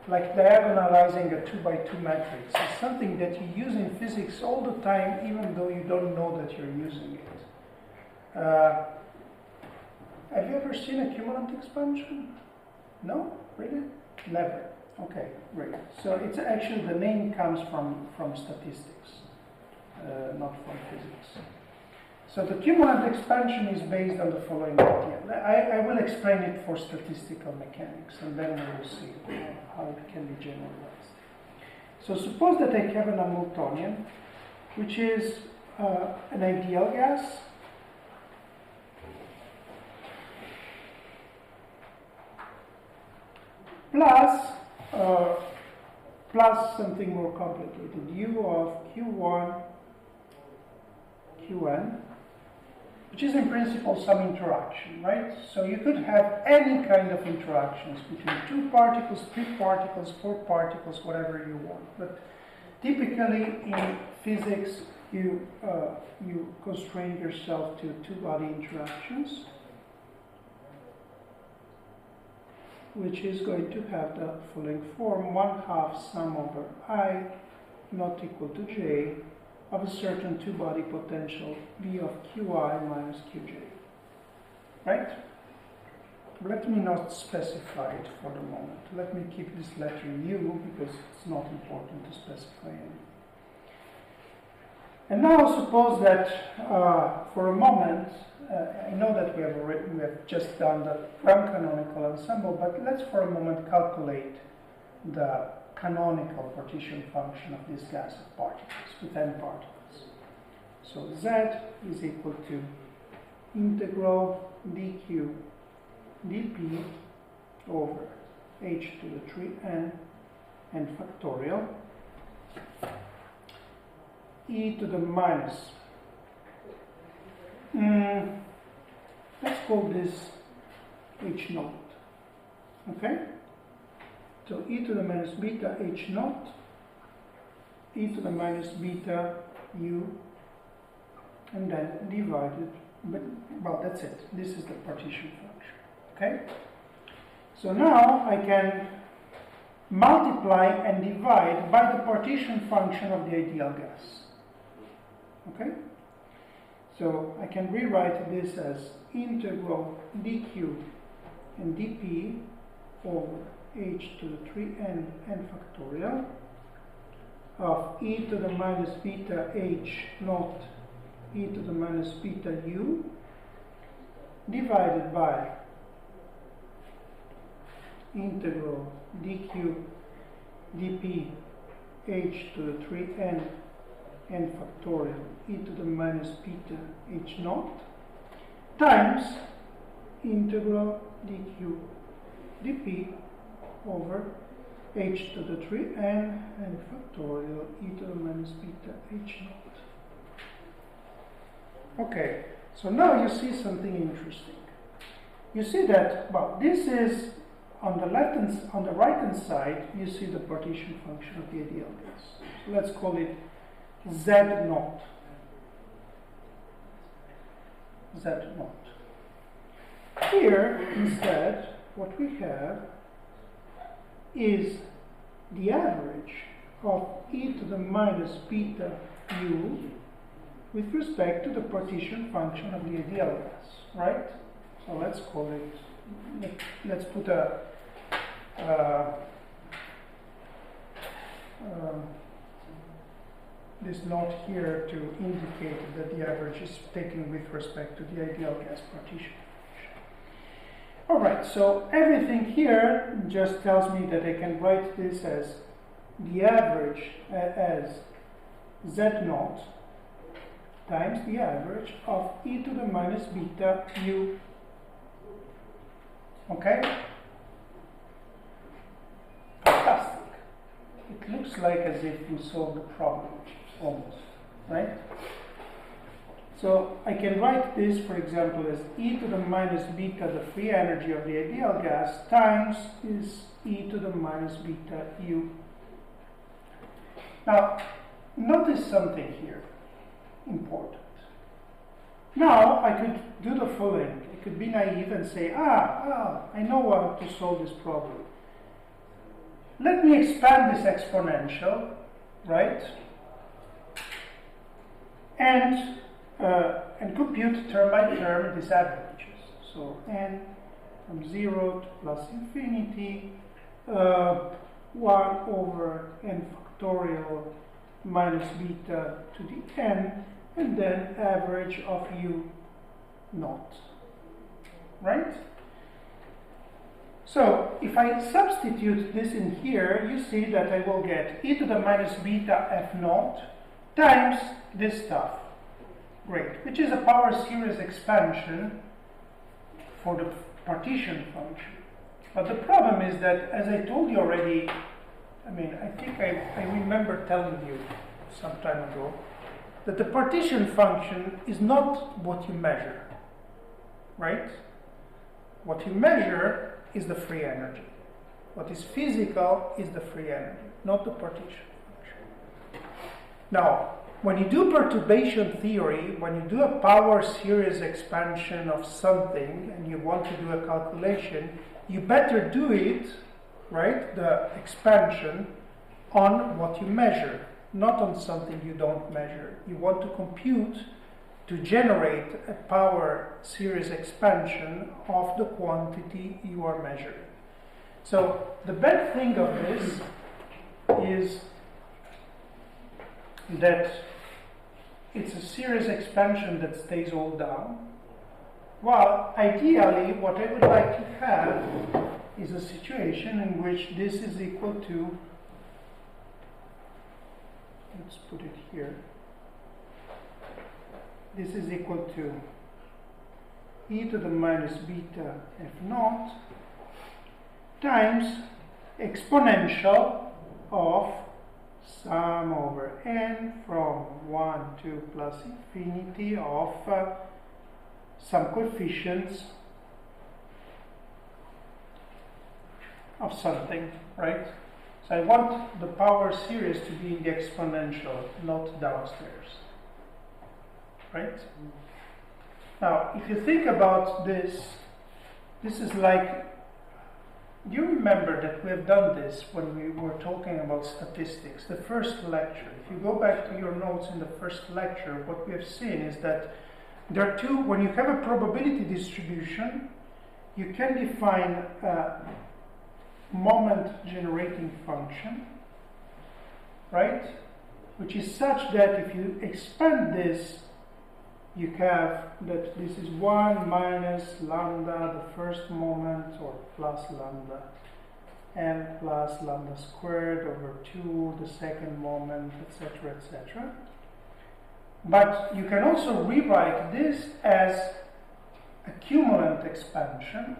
S1: diagonalizing a 2 by 2 matrix. It's something that you use in physics all the time, even though you don't know that you're using it. Have you ever seen a cumulant expansion? No? Really? Never. Okay, great. So it's actually, the name comes from statistics, not from physics. So the cumulant expansion is based on the following idea. I will explain it for statistical mechanics, and then we will see how it can be generalized. So suppose that I have an Hamiltonian, which is an ideal gas, plus something more complicated, U of Q1, Qn, which is in principle some interaction, right? So you could have any kind of interactions between two particles, three particles, four particles, whatever you want. But typically in physics, you constrain yourself to two-body interactions, which is going to have the following form: 1/2 sum over I not equal to J of a certain two-body potential V of Qi minus Qj. Right? Let me not specify it for the moment. Let me keep this letter U because it's not important to specify any. And now suppose that for a moment, I know that we have just done the Grand Canonical ensemble, but let's for a moment calculate the canonical partition function of this gas of particles with n particles. So Z is equal to integral dq dp over h to the 3n factorial e to the minus. Let's call this h naught. Okay? So e to the minus beta h naught, e to the minus beta u, and then divided, well, that's it. This is the partition function. Okay? So now I can multiply and divide by the partition function of the ideal gas. Okay? So I can rewrite this as integral dq and dp over h to the 3n factorial of e to the minus beta h naught e to the minus beta u divided by integral dq dp h to the 3n factorial e to the minus beta h naught times integral dq dp over h to the 3n factorial e to the minus beta h naught. Okay, so now you see something interesting. You see that, well, this is on the right hand side, you see the partition function of the ideal gas. So let's call it Z naught. Z naught. Here, instead, what we have is the average of e to the minus beta u with respect to the partition function of the ideal gas, right? So let's call it, let's put this note here to indicate that the average is taken with respect to the ideal gas partition. Alright, so everything here just tells me that I can write this as the average as Z naught times the average of e to the minus beta u. Okay? Fantastic. It looks like as if we solved the problem, almost, right? So I can write this, for example, as e to the minus beta, the free energy of the ideal gas, times is e to the minus beta u. Now, notice something here, important. Now, I could do the following. I could be naive and say, I know how to solve this problem. Let me expand this exponential, right? And compute term by term these averages. So n from 0 to plus infinity, 1 over n factorial minus beta to the n, and then average of u naught, right? So if I substitute this in here, you see that I will get e to the minus beta f naught times this stuff. Great, which is a power series expansion for the partition function. But the problem is that, as I told you already, I think I remember telling you some time ago, that the partition function is not what you measure, right? What you measure is the free energy. What is physical is the free energy, not the partition function. Now, when you do perturbation theory, when you do a power series expansion of something and you want to do a calculation, you better do it, right, the expansion, on what you measure, not on something you don't measure. You want to compute to generate a power series expansion of the quantity you are measuring. So the bad thing of this is that it's a series expansion that stays all down. Well, ideally, what I would like to have is a situation in which this is equal to, let's put it here, this is equal to e to the minus beta f naught times exponential of sum over n from 1 to plus infinity of some coefficients of something, right? So I want the power series to be in the exponential, not downstairs, right? Now, if you think about this, this is like, do you remember that we have done this when we were talking about statistics, the first lecture? If you go back to your notes in the first lecture, what we have seen is that there are two, when you have a probability distribution, you can define a moment generating function, right? Which is such that if you expand this, you have that this is 1 minus lambda, the first moment, or plus lambda, n plus lambda squared over 2, the second moment, etc., etc. But you can also rewrite this as a cumulant expansion,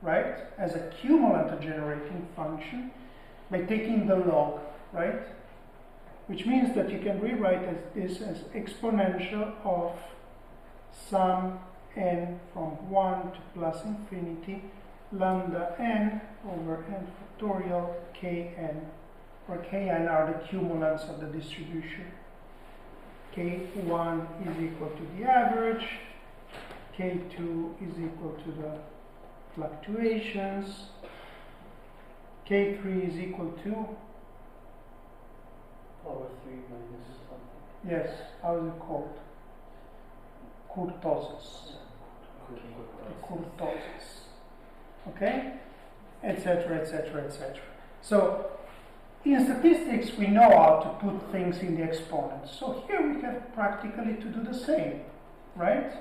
S1: right? As a cumulant generating function by taking the log, right? Which means that you can rewrite this as exponential of sum n from 1 to plus infinity lambda n over n factorial kn, where kn are the cumulants of the distribution. K1 is equal to the average, K2 is equal to the fluctuations, K3 is equal to
S2: power 3 minus something.
S1: yes, how is it called? Kurtosis. Kurtosis. Okay? Etc., etc., etc. So, in statistics, we know how to put things in the exponents. So here we have practically to do the same, right?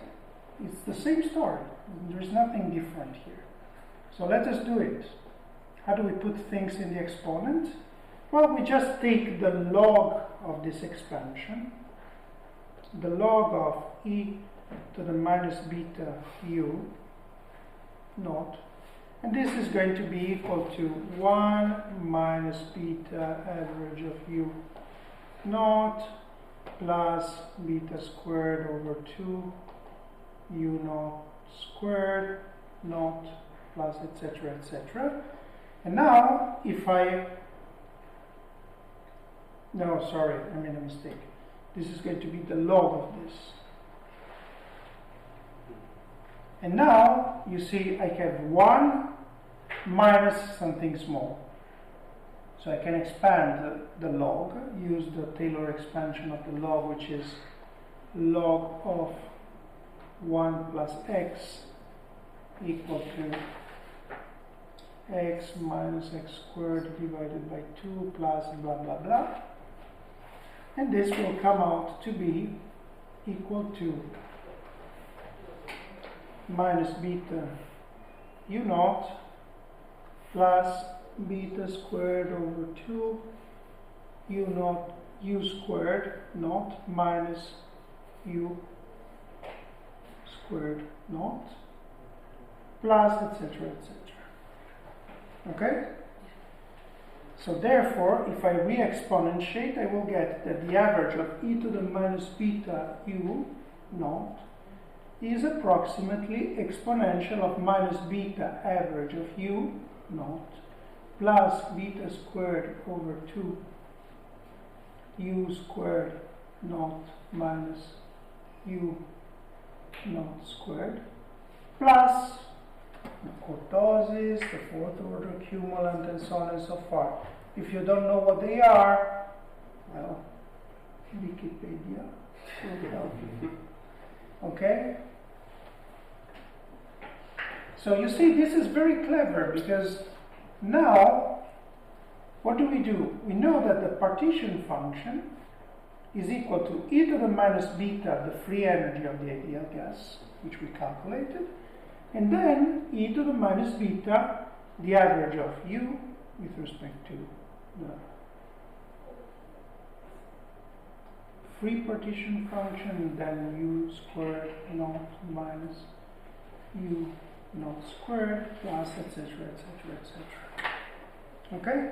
S1: It's the same story. There's nothing different here. So let us do it. How do we put things in the exponent? Well, we just take the log of this expansion, the log of e to the minus beta u naught, and this is going to be equal to 1 minus beta average of u naught plus beta squared over 2 u naught squared naught plus etc., etc. And now if no, sorry, I made a mistake. This is going to be the log of this. And now, you see, I have 1 minus something small. So I can expand the log, use the Taylor expansion of the log, which is log of 1 plus x equal to x minus x squared divided by 2 plus blah blah blah. And this will come out to be equal to minus beta u naught plus beta squared over 2 u naught u squared naught minus u squared naught plus etc., etc. Okay? So therefore, if I re-exponentiate, I will get that the average of e to the minus beta u naught is approximately exponential of minus beta average of u naught plus beta squared over 2 u squared naught minus u naught squared plus the kurtosis, the fourth order cumulant, and so on and so forth. If you don't know what they are, well, Wikipedia will help you. Okay? So you see, this is very clever because now, what do? We know that the partition function is equal to e to the minus beta, the free energy of the ideal gas, which we calculated, and then e to the minus beta, the average of u with respect to the free partition function, then u squared naught minus u naught squared plus etc. etc. etc. Okay?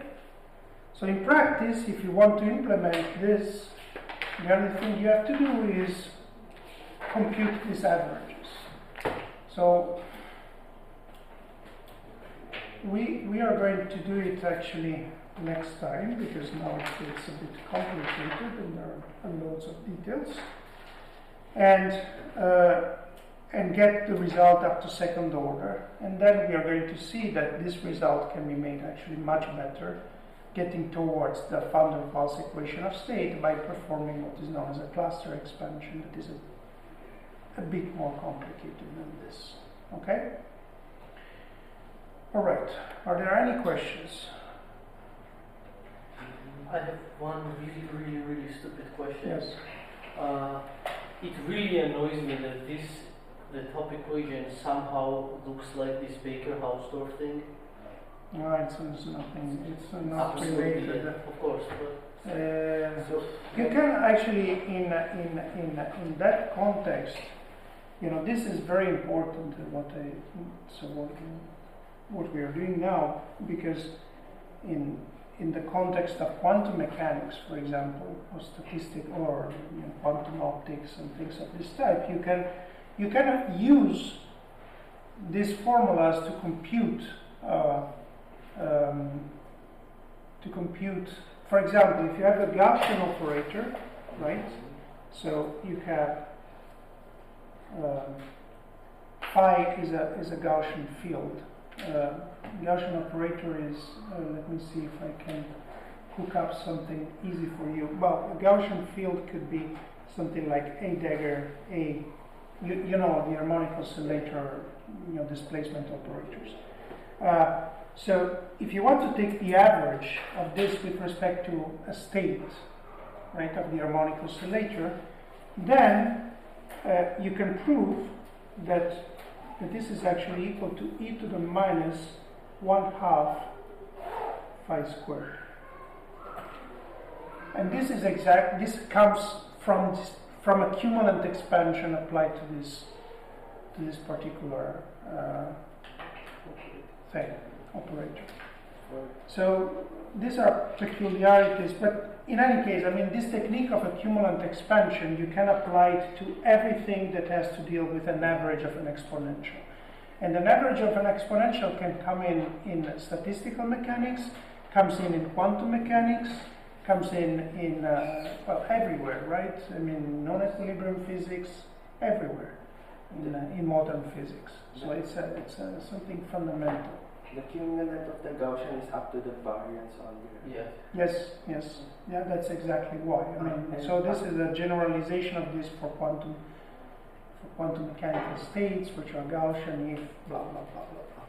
S1: So in practice, if you want to implement this, the only thing you have to do is compute these averages. So we are going to do it actually next time because now it's a bit complicated and there are loads of details, and get the result up to second order, and then we are going to see that this result can be made actually much better, getting towards the van der Waals equation of state by performing what is known as a cluster expansion that is a bit more complicated than this. Okay? Alright, are there any questions?
S2: I have one really stupid question.
S1: Yes.
S2: It really annoys me that the top equation somehow looks like this Baker-Hausdorff thing.
S1: Alright, so it's nothing, it's not
S2: Absolutely,
S1: related.
S2: yeah, of course, but
S1: So you can actually, in that context, you know, this is very important. What we are doing now, because in the context of quantum mechanics, for example, or statistical, or quantum optics and things of this type, you cannot use these formulas to compute. For example, if you have a Gaussian operator, right? So you have phi is a Gaussian field. Gaussian operator is, let me see if I can hook up something easy for you. Well, a Gaussian field could be something like A dagger A, you know, the harmonic oscillator, displacement operators. So if you want to take the average of this with respect to a state, right, of the harmonic oscillator, then you can prove that this is actually equal to e to the minus 1/2 phi squared. And this is this comes from a cumulant expansion applied to this particular thing, operator. So these are peculiarities, but in any case, I mean, this technique of a cumulant expansion, you can apply it to everything that has to deal with an average of an exponential. And an average of an exponential can come in statistical mechanics, comes in quantum mechanics, comes in well, everywhere, right? I mean, non-equilibrium physics, everywhere in modern physics. So it's something fundamental.
S3: The cumulant of the Gaussian is up to the variance on there.
S2: yeah.
S1: Yes. Yeah, that's exactly why. I mean, so this is a generalization of this for quantum mechanical states, which are Gaussian if blah blah blah blah blah.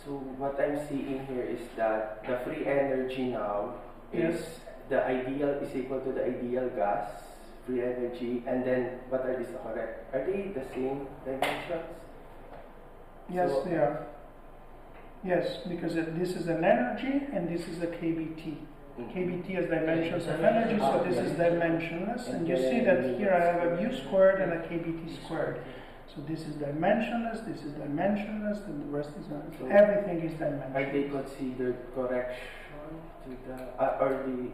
S3: So what I'm seeing here is that the free energy now is the ideal is equal to the ideal gas free energy, and then what are these correct? Are they the same dimensions?
S1: Yes,
S3: So-
S1: they are. Yes, because this is an energy and this is a KBT. KBT has dimensions of energy, so this is dimensionless. And you see that here I have a mu squared and a KBT squared. So this is dimensionless, this is dimensionless, and the rest is not.
S3: So
S1: Everything is
S3: Are they
S1: dimensionless.
S3: considered correction to the or the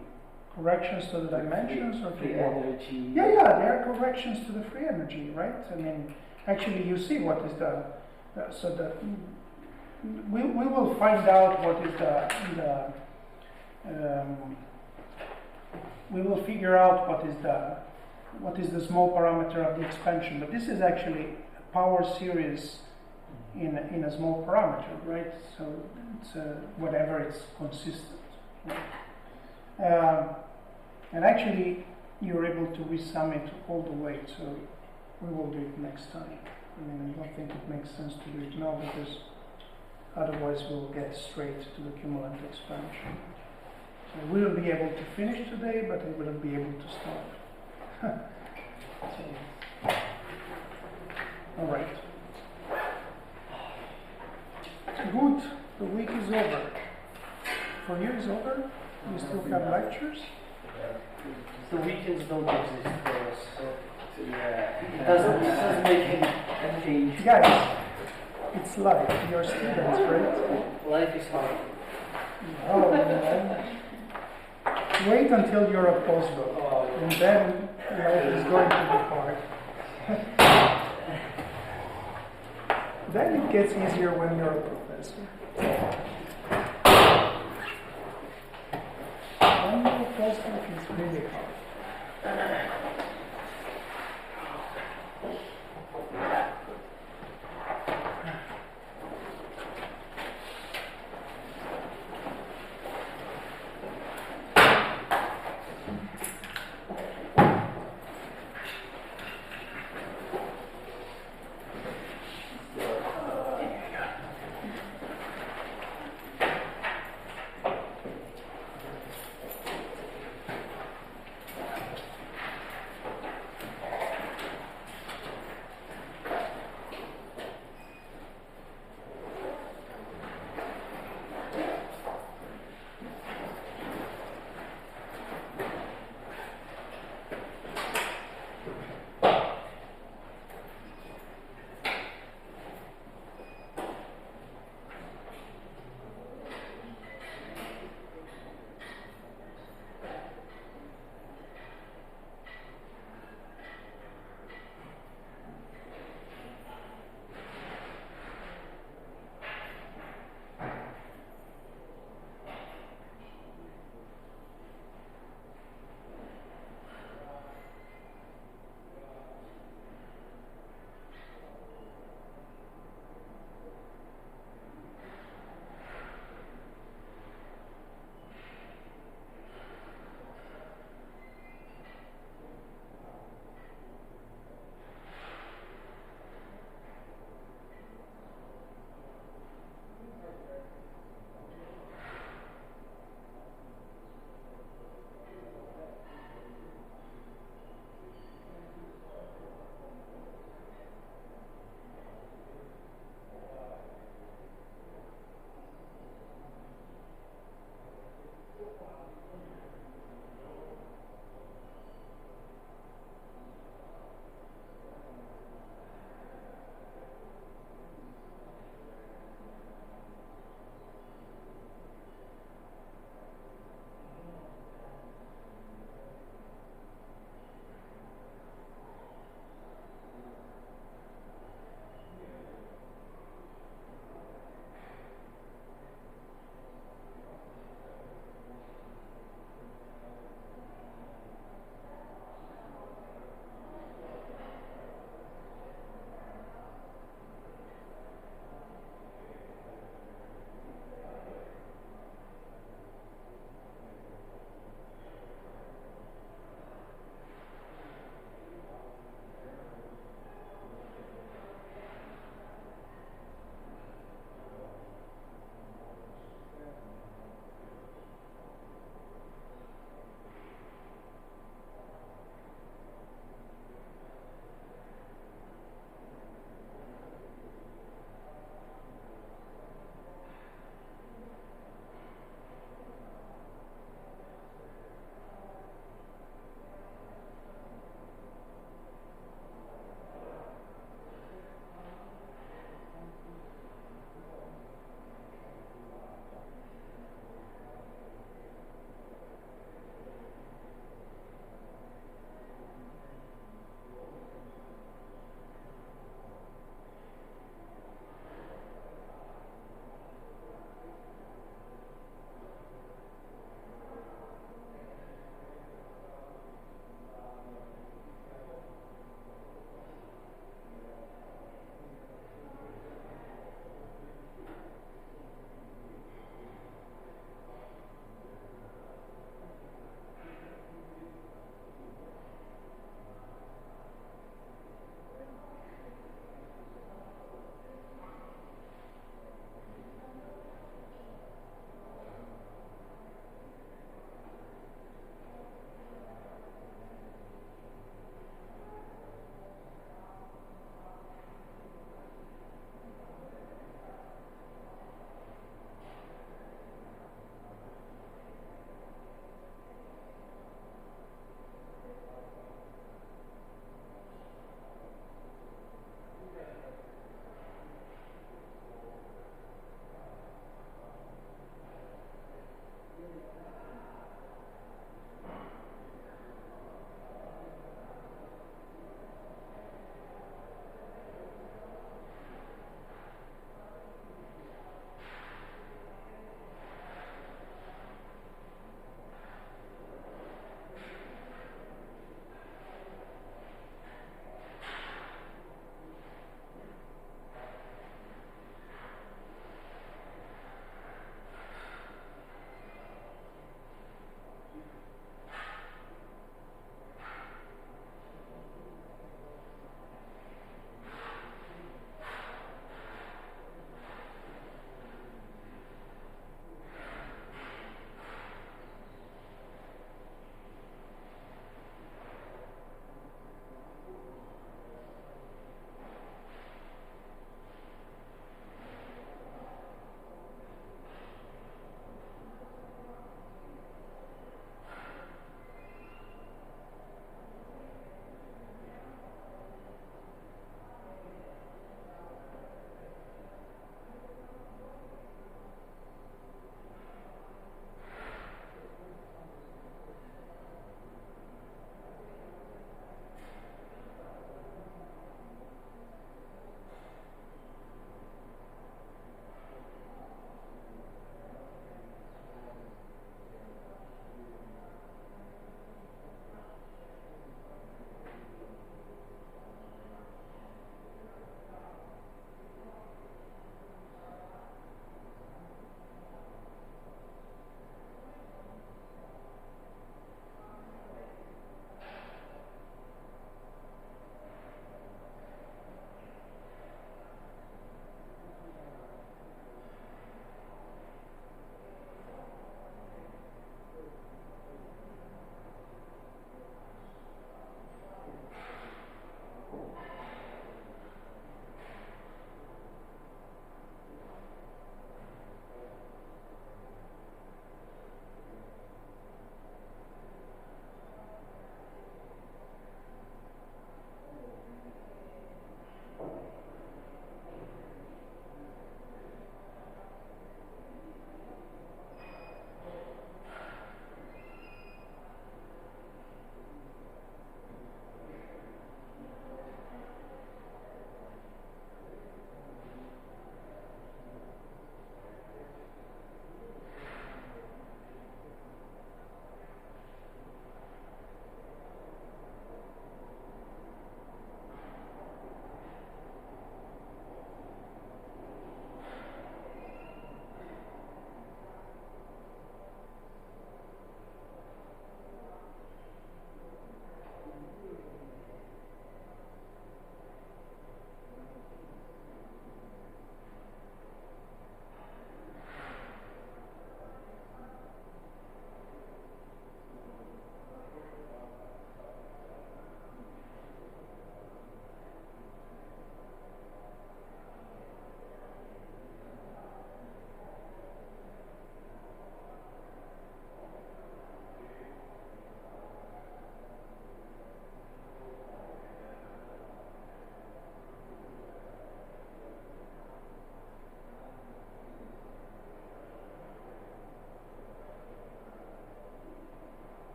S1: Corrections to the dimensions or to
S3: free
S1: what?
S3: energy.
S1: Yeah, yeah, there are corrections to the free energy, right? I mean, actually, you see what is the so that we will find out what is the we will figure out what is the small parameter of the expansion. But this is actually a power series in a small parameter, right? So it's whatever it's consistent. Right? And actually, you're able to resum it all the way. So we will do it next time. I mean, I don't think it makes sense to do it now because otherwise we'll get straight to the cumulative expansion. So I will be able to finish today, but I wouldn't be able to start. So, all right. Good. The week is over. For you, it's over? You still have lectures?
S2: The weekends don't exist for us, so
S3: Yeah.
S2: it doesn't make any change.
S1: Guys, it's life. You're students, right?
S2: Life is hard.
S1: Oh, no. Wait until you're a postdoc, and then life is going to be hard. Then it gets easier when you're a professor. When you're a postdoc, it's really hard.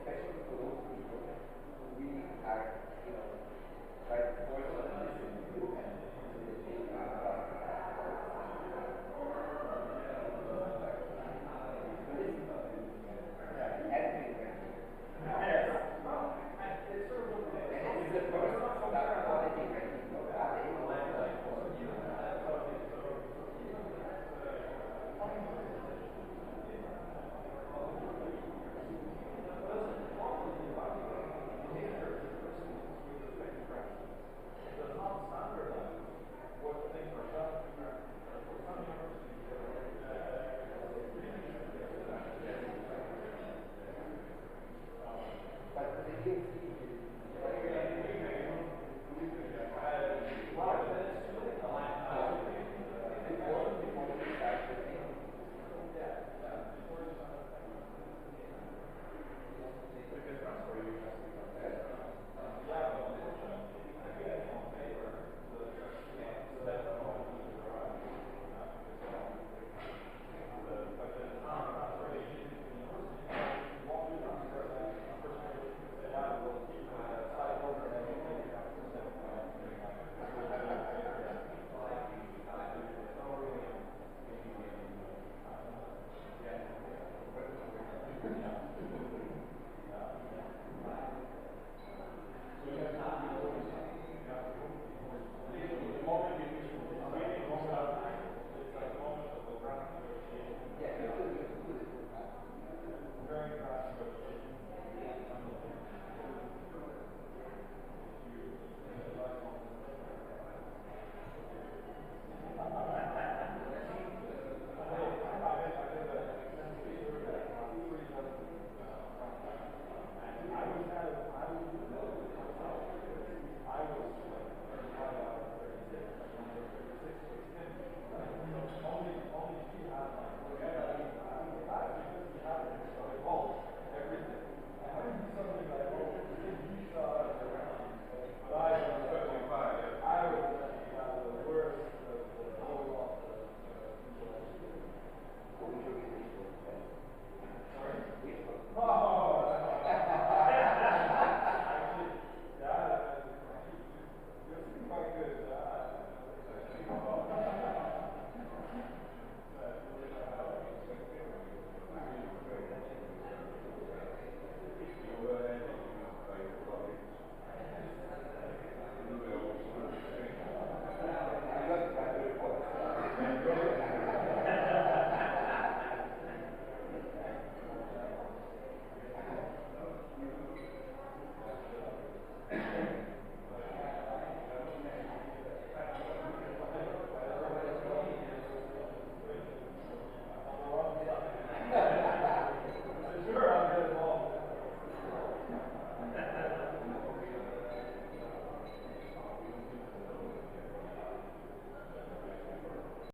S4: especially for those people who really are, you know, right, forced